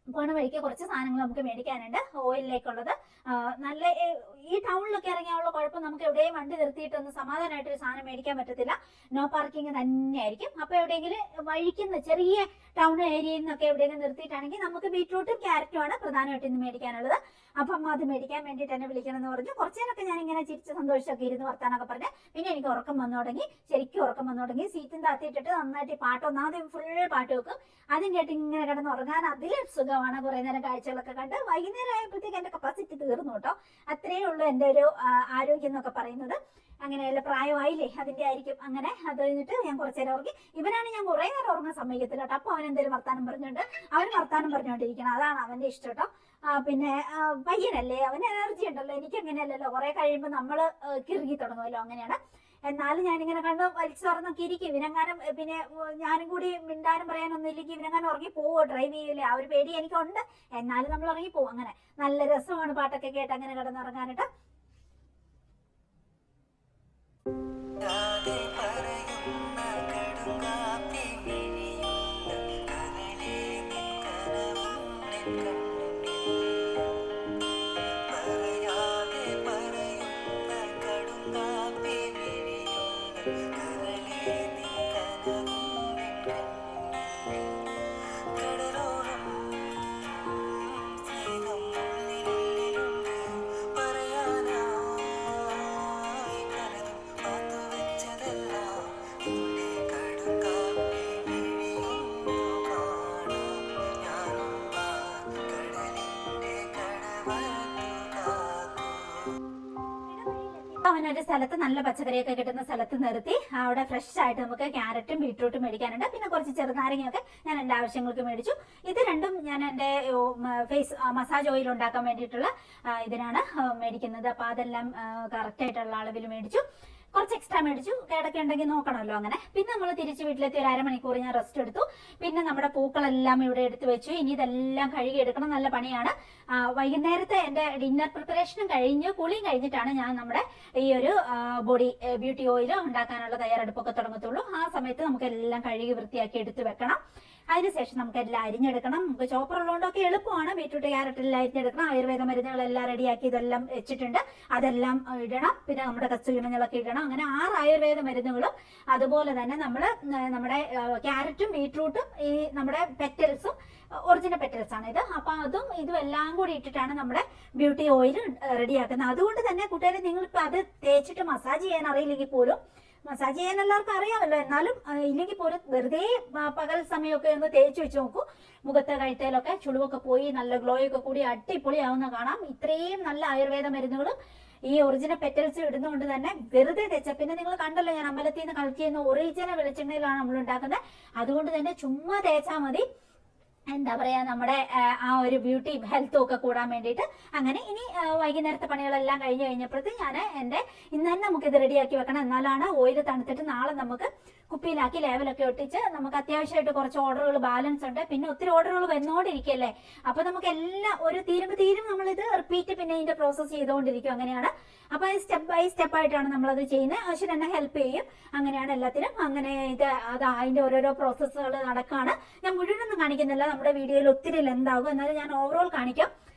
പോണ വഴിക്ക് കുറച്ച് സാധനങ്ങൾ നമുക്ക് മേടിക്കാനുണ്ട് ഓയിലിലേക്കുള്ളത്. നല്ല ഈ ടൗണിലൊക്കെ ഇറങ്ങിയാലുള്ള കുഴപ്പം, നമുക്ക് എവിടെയും വണ്ടി നിർത്തിയിട്ടൊന്ന് സമാധാനമായിട്ട് ഒരു സാധനം മേടിക്കാൻ പറ്റത്തില്ല. നോ പാർക്കിംഗ് തന്നെയായിരിക്കും. അപ്പൊ എവിടെയെങ്കിലും വഴിക്കുന്ന ചെറിയ ടൗൺ ഏരിയയിൽ നിന്നൊക്കെ എവിടെയെങ്കിലും നിർത്തിയിട്ടാണെങ്കിൽ നമുക്ക് ബീട്രൂട്ടും ക്യാരറ്റും ആണ് പ്രധാനമായിട്ട് ഇന്ന് മേടിക്കാനുള്ളത്. അപ്പം അത് മേടിക്കാൻ വേണ്ടിയിട്ട് എന്നെ വിളിക്കണം എന്ന് പറഞ്ഞു. കുറച്ചു നേരമൊക്കെ ഞാൻ ഇങ്ങനെ ചിരിച്ച് സന്തോഷമൊക്കെ ഇരുന്ന് വർത്താനൊക്കെ പറഞ്ഞ് പിന്നെ എനിക്ക് ഉറക്കം വന്നു തുടങ്ങി. ശരിക്കും ഉറക്കം വന്നു തുടങ്ങി. സീറ്റും താത്തിയിട്ടിട്ട് നന്നായിട്ട് പാട്ട്, ഒന്നാമത് ഫുൾ പാട്ട് വെക്കും. അതും കേട്ട് ഇങ്ങനെ കിടന്ന് ഉറങ്ങാൻ അതിലും സുഖമാണ്. കുറെ നേരം കാഴ്ചകളൊക്കെ കണ്ട് വൈകുന്നേരം ആയപ്പോഴത്തേക്ക് എന്റെ കപ്പാസിറ്റി തീർന്നു കേട്ടോ. അത്രയേ ഉള്ളൂ എന്റെ ഒരു ആരോഗ്യം എന്നൊക്കെ പറയുന്നത്. അങ്ങനെയല്ല, പ്രായമായില്ലേ, അതിന്റെ ആയിരിക്കും. അങ്ങനെ അത് കഴിഞ്ഞിട്ട് ഞാൻ കുറച്ചു നേരം ഉറങ്ങി. ഇവനാണ് ഞാൻ കുറെ നേരം ഉറങ്ങാൻ സമ്മതിക്കത്തില്ല കേട്ടോ. അപ്പൊ അവൻ എന്തെങ്കിലും വർത്താനം പറഞ്ഞുകൊണ്ട് അവൻ വർത്താനം പറഞ്ഞുകൊണ്ടിരിക്കണം. അതാണ് അവന്റെ ഇഷ്ടം കേട്ടോ. പിന്നെ പയ്യനല്ലേ, അവന് എനർജി ഉണ്ടല്ലോ. എനിക്ക് അങ്ങനെയല്ലല്ലോ, കുറെ കഴിയുമ്പോൾ നമ്മള് കിറുകി തുടങ്ങുമല്ലോ. അങ്ങനെയാണ്. എന്നാലും ഞാനിങ്ങനെ കണ്ട് വലിച്ചു തുറന്നൊക്കെ ഇരിക്കും. ഇവനെങ്ങാനും പിന്നെ ഞാനും കൂടി മിണ്ടാനും പറയാനൊന്നും ഇല്ലെങ്കിൽ ഇവനെങ്ങാനും ഉറങ്ങി പോവോ, ഡ്രൈവ് ചെയ്യൂലേ, ആ ഒരു പേടി എനിക്കുണ്ട്. എന്നാലും നമ്മൾ ഉറങ്ങി പോവും. അങ്ങനെ നല്ല രസമാണ് പാട്ടൊക്കെ കേട്ട് അങ്ങനെ കിടന്നുറങ്ങാനിട്ട്. പറയുന്ന കടുങ്കാപ്പി സ്ഥലത്ത് നല്ല പച്ചക്കറിയൊക്കെ കിട്ടുന്ന സ്ഥലത്ത് നിർത്തി അവിടെ ഫ്രഷ് ആയിട്ട് നമുക്ക് ക്യാരറ്റും ബീട്രൂട്ടും മേടിക്കാനുണ്ട്. പിന്നെ കുറച്ച് ചെറുനാരങ്ങയൊക്കെ ഞാൻ എൻ്റെ ആവശ്യങ്ങൾക്ക് മേടിച്ചു. ഇത് രണ്ടും ഞാൻ എൻ്റെ ഫേസ് മസാജ് ഓയിൽ ഉണ്ടാക്കാൻ വേണ്ടിയിട്ടുള്ള ഇതിനാണ് മേടിക്കുന്നത്. അപ്പോൾ അതെല്ലാം കറക്റ്റ് ആയിട്ടുള്ള അളവിൽ മേടിച്ചു. കുറച്ച് എക്സ്ട്രാ മേടിച്ചു, കേടൊക്കെ ഉണ്ടെങ്കിൽ നോക്കണമല്ലോ അങ്ങനെ. പിന്നെ നമ്മൾ തിരിച്ച് വീട്ടിലെത്തി ഒരു അരമണിക്കൂർ ഞാൻ റെസ്റ്റ് എടുത്തു. പിന്നെ നമ്മുടെ പൂക്കളെല്ലാം ഇവിടെ എടുത്തു വെച്ചു. ഇനി ഇതെല്ലാം കഴുകി എടുക്കണം, നല്ല പണിയാണ്. വൈകുന്നേരത്തെ എൻ്റെ ഡിന്നർ പ്രിപ്പറേഷനും കഴിഞ്ഞ് കുളിയും കഴിഞ്ഞിട്ടാണ് ഞാൻ നമ്മുടെ ഈ ഒരു ബോഡി ബ്യൂട്ടി ഓയിൽ ഉണ്ടാക്കാനുള്ള തയ്യാറെടുപ്പൊക്കെ തുടങ്ങത്തുള്ളൂ. ആ സമയത്ത് നമുക്ക് എല്ലാം കഴുകി വൃത്തിയാക്കി എടുത്ത് വെക്കണം. അതിനുശേഷം നമുക്ക് എല്ലാം അരിഞ്ഞെടുക്കണം. നമുക്ക് ചോപ്പർ ഉള്ളതുകൊണ്ടൊക്കെ എളുപ്പമാണ്. ബീറ്റ്റൂട്ട് ക്യാരറ്റ് എല്ലാം അരിഞ്ഞെടുക്കണം. ആയുർവേദ മരുന്നുകളെല്ലാം റെഡിയാക്കി ഇതെല്ലാം വെച്ചിട്ടുണ്ട്, അതെല്ലാം ഇടണം. പിന്നെ നമ്മുടെ കസ്തൂരി മഞ്ഞളൊക്കെ ഇടണം. അങ്ങനെ 6 ആയുർവേദ മരുന്നുകളും അതുപോലെ തന്നെ നമ്മുടെ ക്യാരറ്റും ബീട്രൂട്ടും ഈ നമ്മുടെ പെറ്റൽസും ഒറിജിനൽ പെറ്റൽസ് ആണ് ഇത്. അപ്പൊ അതും ഇതും എല്ലാം കൂടി ഇട്ടിട്ടാണ് നമ്മുടെ ബ്യൂട്ടി ഓയിൽ റെഡിയാക്കുന്നത്. അതുകൊണ്ട് തന്നെ കൂട്ടുകാരെ, നിങ്ങളിപ്പോൾ അത് തേച്ചിട്ട് മസാജ് ചെയ്യാൻ അറിയില്ലെങ്കിൽ പോലും, മസാജ് ചെയ്യാൻ എല്ലാവർക്കും അറിയാമല്ലോ, എന്നാലും ഇല്ലെങ്കിൽ പോലും വെറുതെ പകൽ സമയമൊക്കെ ഒന്ന് തേച്ച് വെച്ച് നോക്കൂ. മുഖത്തെ കഴുത്തേലൊക്കെ ചുളിവൊക്കെ പോയി നല്ല ഗ്ലോയൊക്കെ കൂടി അടിപൊളിയാവുന്ന കാണാം. ഇത്രയും നല്ല ആയുർവേദ മരുന്നുകളും ഈ ഒറിജിനൽ പെറ്റൽസ് ഇടുന്നതുകൊണ്ട് തന്നെ വെറുതെ തേച്ച, പിന്നെ നിങ്ങൾ കണ്ടല്ലോ ഞാൻ അമ്പലത്തിൽ നിന്ന് കളക്ട് ചെയ്യുന്ന ഒറിജിനൽ വെളിച്ചെണ്ണയിലാണ് നമ്മൾ ഉണ്ടാക്കുന്നത്. അതുകൊണ്ട് തന്നെ ചുമ്മാ തേച്ചാൽ മതി. എന്താ പറയാ, നമ്മുടെ ആ ഒരു ബ്യൂട്ടി ഹെൽത്തും ഒക്കെ കൂടാൻ വേണ്ടിയിട്ട്. അങ്ങനെ ഇനി വൈകുന്നേരത്തെ പണികളെല്ലാം കഴിഞ്ഞപ്പോഴത്തേക്ക് ഞാൻ എൻ്റെ ഇന്ന് തന്നെ നമുക്കിത് റെഡിയാക്കി വെക്കണം. എന്നാലാണ് ഓയിൽ തണുത്തിട്ട് നാളെ നമുക്ക് കുപ്പിയിലാക്കി ലേവലൊക്കെ ഒട്ടിച്ച് നമുക്ക് അത്യാവശ്യമായിട്ട് കുറച്ച് ഓർഡറുകൾ ബാലൻസ് ഉണ്ട്. പിന്നെ ഒത്തിരി ഓർഡറുകൾ വന്നുകൊണ്ടിരിക്കുകയല്ലേ. അപ്പൊ നമുക്ക് എല്ലാം ഒരു തീരും നമ്മളിത് റിപ്പീറ്റ് പിന്നെ ഇതിന്റെ പ്രോസസ്സ് ചെയ്തുകൊണ്ടിരിക്കും. അങ്ങനെയാണ്. അപ്പൊ സ്റ്റെപ്പ് ബൈ സ്റ്റെപ്പ് ആയിട്ടാണ് നമ്മളത് ചെയ്യുന്നത്. അശ്വിൻ എന്നെ ഹെൽപ്പ് ചെയ്യും. അങ്ങനെയാണ് എല്ലാത്തിനും. അങ്ങനെ അതിന്റെ ഓരോരോ പ്രോസസ്സുകൾ നടക്കാണ്. ഞാൻ മുഴുവനൊന്നും കാണിക്കുന്നില്ല, നമ്മുടെ വീഡിയോയിൽ ഒത്തിരി ലെന്താകും. എന്നാലും ഞാൻ ഓവറോൾ കാണിക്കാം.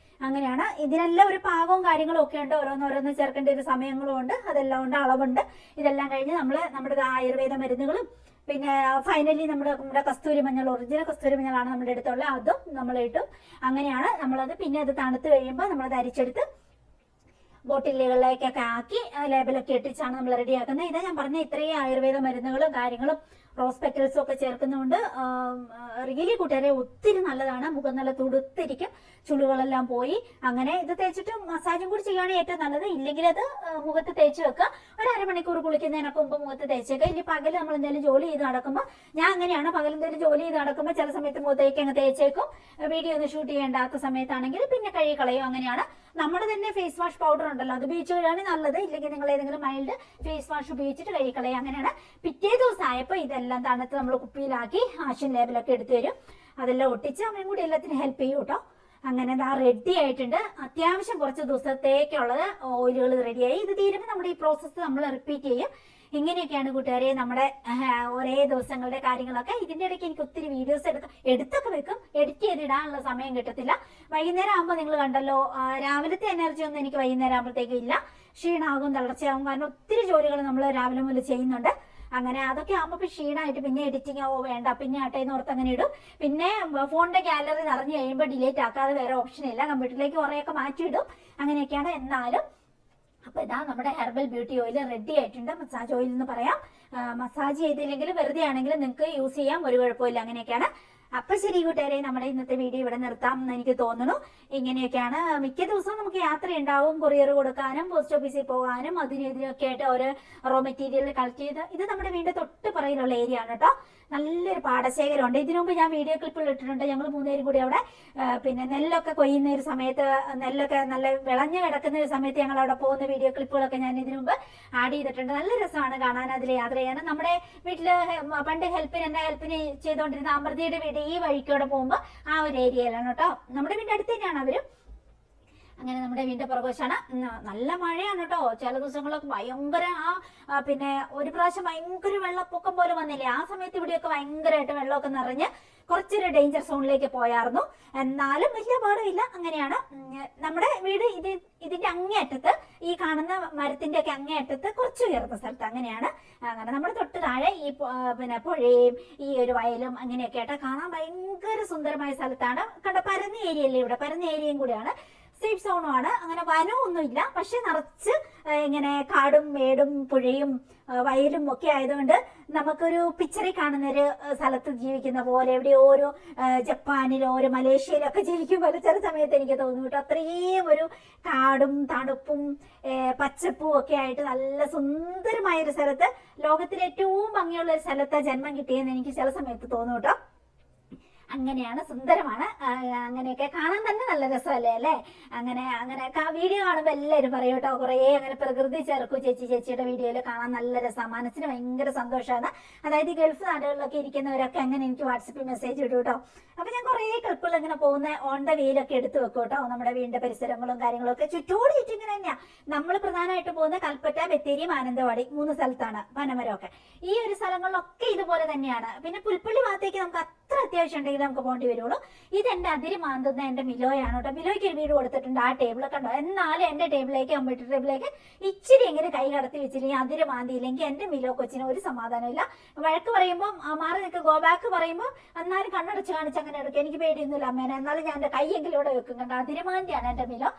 അങ്ങനെയാണ്. ഇതിനെല്ലാം ഒരു പാകവും കാര്യങ്ങളും ഒക്കെ ഉണ്ട്. ഓരോന്നോരോന്ന് ചേർക്കേണ്ട ഒരു സമയങ്ങളും ഉണ്ട്. അതെല്ലാം ഉണ്ട്, അളവുണ്ട്. ഇതെല്ലാം കഴിഞ്ഞ് നമ്മുടെ ആയുർവേദ മരുന്നുകളും പിന്നെ ഫൈനലി നമ്മുടെ കസ്തൂരി മഞ്ഞൾ, ഒറിജിനൽ കസ്തൂരി മഞ്ഞളാണ് നമ്മുടെ അടുത്തുള്ള, അതും നമ്മൾ ഇട്ടും. അങ്ങനെയാണ് നമ്മളത്. പിന്നെ അത് തണുത്ത് കഴിയുമ്പോൾ നമ്മളത് അരിച്ചെടുത്ത് ബോട്ടിലുകളിലേക്കൊക്കെ ആക്കി ലേബലൊക്കെ ഇട്ടിച്ചാണ് നമ്മൾ റെഡിയാക്കുന്നത്. ഇതാ ഞാൻ പറഞ്ഞ ഇത്രയും ആയുർവേദ മരുന്നുകളും കാര്യങ്ങളും റോസ് പെറ്റൽസും ഒക്കെ ചേർക്കുന്നതുകൊണ്ട് റിയലി കൂട്ടുകാരെ ഒത്തിരി നല്ലതാണ്. മുഖം നല്ല തുടുത്തിരിക്കും, ചുളികളെല്ലാം പോയി. അങ്ങനെ ഇത് തേച്ചിട്ട് മസാജും കൂടി ചെയ്യുകയാണെങ്കിൽ ഏറ്റവും നല്ലത്. ഇല്ലെങ്കിൽ അത് മുഖത്ത് തേച്ച് വെക്കുക. ഒരു അരമണിക്കൂർ കുളിക്കുന്നതിനൊക്കെ മുമ്പ് മുഖത്ത് തേച്ചേക്കുക. ഇനി പകൽ നമ്മൾ എന്തെങ്കിലും ജോലി ചെയ്ത് നടക്കുമ്പോൾ, ഞാൻ അങ്ങനെയാണ്, പകൽ എന്തെങ്കിലും ജോലി ചെയ്ത് നടക്കുമ്പോൾ ചില സമയത്ത് മുഖത്തേക്ക് അങ്ങ് തേച്ചേക്കും. വീഡിയോ ഒന്നും ഷൂട്ട് ചെയ്യേണ്ടാത്ത സമയത്താണെങ്കിൽ പിന്നെ കഴുകി കളയും. അങ്ങനെയാണ്. നമ്മുടെ തന്നെ ഫേസ് വാഷ് പൗഡർ ഉണ്ടല്ലോ, അത് ഉപയോഗിച്ചാണ് നല്ലത്. ഇല്ലെങ്കിൽ നിങ്ങൾ ഏതെങ്കിലും മൈൽഡ് ഫേസ് വാഷ് ഉപയോഗിച്ചിട്ട് കഴുകി കളയും. അങ്ങനെയാണ്. പിറ്റേ ദിവസം ആയപ്പോൾ ഇതെല്ലാം തണുത്ത് നമ്മൾ കുപ്പിയിലാക്കി ആഷ്യൻ ലേബലൊക്കെ എടുത്തു തരും. അതെല്ലാം ഒട്ടിച്ച് അവനും കൂടി എല്ലാത്തിനും ഹെൽപ്പ് ചെയ്യും കേട്ടോ. അങ്ങനെ ഇതാ റെഡി ആയിട്ടുണ്ട്. അത്യാവശ്യം കുറച്ച് ദിവസത്തേക്കുള്ളത് ഓയിലുകൾ റെഡിയായി. ഇത് തീരുമ്പോൾ നമ്മുടെ ഈ പ്രോസസ്സ് നമ്മൾ റിപ്പീറ്റ് ചെയ്യും. ഇങ്ങനെയൊക്കെയാണ് കൂട്ടുകാരെ നമ്മുടെ ഒരേ ദിവസങ്ങളുടെ കാര്യങ്ങളൊക്കെ. ഇതിന്റെ ഇടയ്ക്ക് എനിക്ക് ഒത്തിരി വീഡിയോസ് എടുത്തൊക്കെ വെക്കും. എഡിറ്റ് ചെയ്തിടാനുള്ള സമയം കിട്ടത്തില്ല. വൈകുന്നേരം ആകുമ്പോൾ നിങ്ങൾ കണ്ടല്ലോ, രാവിലത്തെ എനർജി ഒന്നും എനിക്ക് വൈകുന്നേരം ആകുമ്പോഴത്തേക്കും ഇല്ല. ക്ഷീണമാകും, തളർച്ചയാകും. കാരണം ഒത്തിരി ജോലികൾ നമ്മൾ രാവിലെ മുതൽ ചെയ്യുന്നുണ്ട്. അങ്ങനെ അതൊക്കെ ആകുമ്പോൾ ക്ഷീണമായിട്ട് പിന്നെ എഡിറ്റിംഗ് വേണ്ട, പിന്നെ ആട്ടേന്ന് ഓർത്ത് അങ്ങനെ ഇടും. പിന്നെ ഫോണിന്റെ ഗാലറി നിറഞ്ഞു കഴിയുമ്പോൾ ഡിലീറ്റ് ആക്കാതെ വേറെ ഓപ്ഷൻ ഇല്ല. കമ്പ്യൂട്ടറിലേക്ക് കുറേയൊക്കെ മാറ്റിയിടും. അങ്ങനെയൊക്കെയാണ്. എന്നാലും അപ്പൊ ഇതാ നമ്മുടെ ഹെർബൽ ബ്യൂട്ടി ഓയിൽ റെഡി ആയിട്ടുണ്ട്. മസാജ് ഓയിൽ എന്ന് പറയാം. മസാജ് ചെയ്തില്ലെങ്കിൽ വെറുതെ ആണെങ്കിലും നിങ്ങൾക്ക് യൂസ് ചെയ്യാം, ഒരു കുഴപ്പമില്ല. അങ്ങനെയൊക്കെയാണ്. അപ്പൊ ശരി കൂട്ടുകാരെ, നമ്മുടെ ഇന്നത്തെ വീഡിയോ ഇവിടെ നിർത്താം എന്ന് എനിക്ക് തോന്നുന്നു. ഇങ്ങനെയൊക്കെയാണ്. മിക്ക ദിവസവും നമുക്ക് യാത്ര ഉണ്ടാവും, കൊറിയർ കൊടുക്കാനും പോസ്റ്റ് ഓഫീസിൽ പോകാനും അതിനെതിരെയൊക്കെ ആയിട്ട് ഓരോ റോ മെറ്റീരിയൽ കളക്ട് ചെയ്ത്. ഇത് നമ്മുടെ വീടിന്റെ തൊട്ട് പുറകിലുള്ള ഏരിയ ആണ് കേട്ടോ. നല്ലൊരു പാടശേഖരമുണ്ട്. ഇതിനു മുമ്പ് ഞാൻ വീഡിയോ ക്ലിപ്പുകൾ ഇട്ടിട്ടുണ്ട്. ഞങ്ങൾ 3 പേരും കൂടി അവിടെ പിന്നെ നെല്ലൊക്കെ കൊയ്യുന്ന ഒരു സമയത്ത്, നെല്ലൊക്കെ നല്ല വിളഞ്ഞു കിടക്കുന്ന ഒരു സമയത്ത് ഞങ്ങൾ അവിടെ പോകുന്ന വീഡിയോ ക്ലിപ്പുകളൊക്കെ ഞാൻ ഇതിനു മുമ്പ് ആഡ് ചെയ്തിട്ടുണ്ട്. നല്ല രസമാണ് കാണാൻ, അതിൽ യാത്ര ചെയ്യാൻ. നമ്മുടെ വീട്ടില് പണ്ട് ഹെൽപ്പിന് ചെയ്തുകൊണ്ടിരുന്ന അമൃതയുടെ വീട് ഈ വഴിക്കൂടെ പോകുമ്പോൾ ആ ഒരു ഏരിയയിലാണ് കേട്ടോ. നമ്മുടെ വീടിന്റെ അടുത്ത് തന്നെയാണ് അവരും. അങ്ങനെ നമ്മുടെ വീടിന്റെ പുറകുവശാണ്. നല്ല മഴയാണ് കേട്ടോ. ചില ദിവസങ്ങളൊക്കെ ഭയങ്കര പിന്നെ ഒരു പ്രാവശ്യം ഭയങ്കര വെള്ളപ്പൊക്കം പോലെ വന്നില്ലേ, ആ സമയത്ത് ഇവിടെയൊക്കെ ഭയങ്കരമായിട്ട് വെള്ളമൊക്കെ നിറഞ്ഞ് കുറച്ചൊരു ഡേഞ്ചർ സോണിലേക്ക് പോയായിരുന്നു. എന്നാലും വലിയ പാടില്ല. അങ്ങനെയാണ് നമ്മുടെ വീട്. ഇതിന്റെ അങ്ങേയറ്റത്ത്, ഈ കാണുന്ന മരത്തിന്റെ ഒക്കെ അങ്ങേയറ്റത്ത് കുറച്ച് ഉയർന്ന സ്ഥലത്ത്. അങ്ങനെയാണ്. അങ്ങനെ നമ്മുടെ തൊട്ട് താഴെ ഈ പിന്നെ പുഴയും ഈ ഒരു വയലും അങ്ങനെയൊക്കെ ആയിട്ട് കാണാൻ ഭയങ്കര സുന്ദരമായ സ്ഥലത്താണ്. കണ്ട പരന്ന ഏരിയല്ലേ ഇവിടെ, പരന്ന ഏരിയയും കൂടിയാണ്. സേഫ് സോണുമാണ്. അങ്ങനെ വനമൊന്നുമില്ല, പക്ഷെ നിറച്ച് ഇങ്ങനെ കാടും മേടും പുഴയും വയലും ഒക്കെ ആയതുകൊണ്ട് നമുക്കൊരു പിക്ചറിൽ കാണുന്ന ഒരു സ്ഥലത്ത് ജീവിക്കുന്ന പോലെ, എവിടെയോ ഒരു ജപ്പാനിലോ ഒരു മലേഷ്യയിലോ ഒക്കെ ജീവിക്കും പോലെ ചില സമയത്ത് എനിക്ക് തോന്നുന്നു കേട്ടോ. അത്രയും ഒരു കാടും തണുപ്പും പച്ചപ്പും ഒക്കെ ആയിട്ട് നല്ല സുന്ദരമായ ഒരു സ്ഥലത്ത്, ലോകത്തിലെ ഏറ്റവും ഭംഗിയുള്ള ഒരു സ്ഥലത്ത് ജന്മം കിട്ടിയെന്ന് എനിക്ക് ചില സമയത്ത് തോന്നും കേട്ടോ. അങ്ങനെയാണ്, സുന്ദരമാണ്. അങ്ങനെയൊക്കെ കാണാൻ തന്നെ നല്ല രസമല്ലേ അല്ലേ? അങ്ങനെ വീഡിയോ കാണുമ്പോൾ എല്ലാവരും പറയും കേട്ടോ, കുറേ അങ്ങനെ പ്രകൃതി ചേർക്കും ചേച്ചിയുടെ വീഡിയോയിൽ കാണാൻ നല്ല രസമാണ്, മനസ്സിന് ഭയങ്കര സന്തോഷമാണ്. അതായത് ഈ ഗൾഫ് നാടുകളിലൊക്കെ ഇരിക്കുന്നവരൊക്കെ അങ്ങനെ എനിക്ക് വാട്സപ്പിൽ മെസ്സേജ് ഇടും കേട്ടോ. അപ്പൊ ഞാൻ കുറേ ക്ലിപ്പുകൾ ഇങ്ങനെ പോകുന്ന ഓൺ ദ വേയിലൊക്കെ എടുത്തു വെക്കും കേട്ടോ. നമ്മുടെ വീടിന്റെ പരിസരങ്ങളും കാര്യങ്ങളും ഒക്കെ ചുറ്റോട് ചുറ്റും ഇങ്ങനെ തന്നെയാ. നമ്മൾ പ്രധാനമായിട്ട് പോകുന്ന കൽപ്പറ്റ, ബത്തേരി, മാനന്തവാടി 3 സ്ഥലത്താണ്, പനമരമൊക്കെ. ഈ ഒരു സ്ഥലങ്ങളിലൊക്കെ ഇതുപോലെ തന്നെയാണ്. പിന്നെ പുൽപ്പള്ളി ഭാഗത്തേക്ക് നമുക്ക് അത്ര അത്യാവശ്യം ഉണ്ടെങ്കിൽ നമുക്ക് പോകേണ്ടി വരുള്ളൂ. ഇത് എന്റെ അതിര് മാന്തുന്ന എന്റെ മിലോയാണ് കേട്ടോ. മിലോയ്ക്ക് ഒരു വീട് കൊടുത്തിട്ടുണ്ട്, ആ ടേബിളൊക്കെ ഉണ്ടോ. എന്നാലും എന്റെ ടേബിളിലേക്ക്, കമ്പ്യൂട്ടർ ടേബിളിലേക്ക് ഇച്ചിരി എങ്ങനെ കൈ കടത്തി വെച്ചില്ലെങ്കിൽ, അതിര് മാന്തിയില്ലെങ്കിൽ എന്റെ മിലോ കൊച്ചിന് ഒരു സമാധാനമില്ല. വഴക്ക് പറയുമ്പോൾ മാറി നിൽക്ക്, ഗോ ബാക്ക് പറയുമ്പോൾ എന്നാലും കണ്ണടച്ച് കാണിച്ച് അങ്ങനെ എടുക്കും. എനിക്ക് പേടിയൊന്നുമില്ല അമ്മേനെ, എന്നാലും ഞാൻ എന്റെ കൈയെങ്കിലും ഇവിടെ വെക്കും. കണ്ട അതിരുമാന്തിയാണ് എന്റെ മിലോ.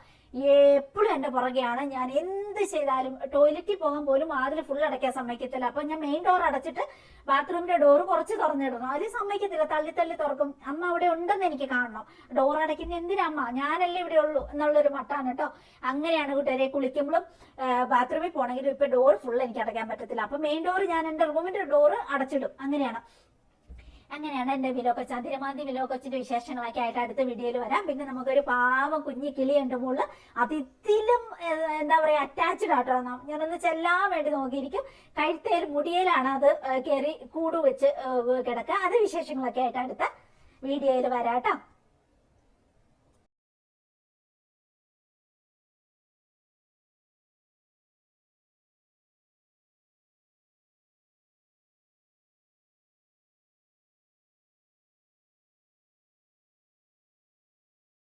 എപ്പോഴും എന്റെ പുറകെയാണ്. ഞാൻ എന്ത് ചെയ്താലും ടോയ്ലറ്റിൽ പോകാൻ പോലും വാതിൽ ഫുൾ അടയ്ക്കാൻ സമ്മതിക്കത്തില്ല. അപ്പൊ ഞാൻ മെയിൻ ഡോർ അടച്ചിട്ട് ബാത്റൂമിന്റെ ഡോർ കുറച്ച് തുറന്നിടണം. അതിൽ സമ്മതിക്കത്തില്ല, തള്ളി തുറക്കും. അമ്മ അവിടെ ഉണ്ടെന്ന് എനിക്ക് കാണണം. ഡോർ അടയ്ക്കുന്ന എന്തിനാ അമ്മ, ഞാനല്ലേ ഇവിടെ ഉള്ളൂ എന്നുള്ളൊരു മട്ടാണ് കേട്ടോ. അങ്ങനെയാണ് കൂട്ടുകാരെ. കുളിക്കുമ്പോഴും ബാത്റൂമിൽ പോകണമെങ്കിലും ഇപ്പൊ ഡോർ ഫുൾ എനിക്ക് അടയ്ക്കാൻ പറ്റത്തില്ല. അപ്പൊ മെയിൻ ഡോർ ഞാൻ എന്റെ റൂമിന്റെ ഡോർ അടച്ചിടും. അങ്ങനെയാണ് എന്റെ മിലോ കൊച്ച്, അതിരമാന്തി മിലോ കൊച്ചിന്റെ വിശേഷങ്ങളൊക്കെ ആയിട്ട് അടുത്ത വീഡിയോയിൽ വരാം. പിന്നെ നമുക്കൊരു പാവം കുഞ്ഞി കിളിയുണ്ട് മുകളിൽ, അതിലും എന്താ പറയാ അറ്റാച്ച്ഡ് ആട്ടോ. ഞാനൊന്ന് ചെല്ലാൻ വേണ്ടി നോക്കിയിരിക്കും. കഴുത്തേൽ മുടിയിലാണ് അത് കയറി കൂട് വെച്ച് കിടക്കുക. അത് വിശേഷങ്ങളൊക്കെ ആയിട്ട് അടുത്ത വീഡിയോയിൽ വരാം കേട്ടോ.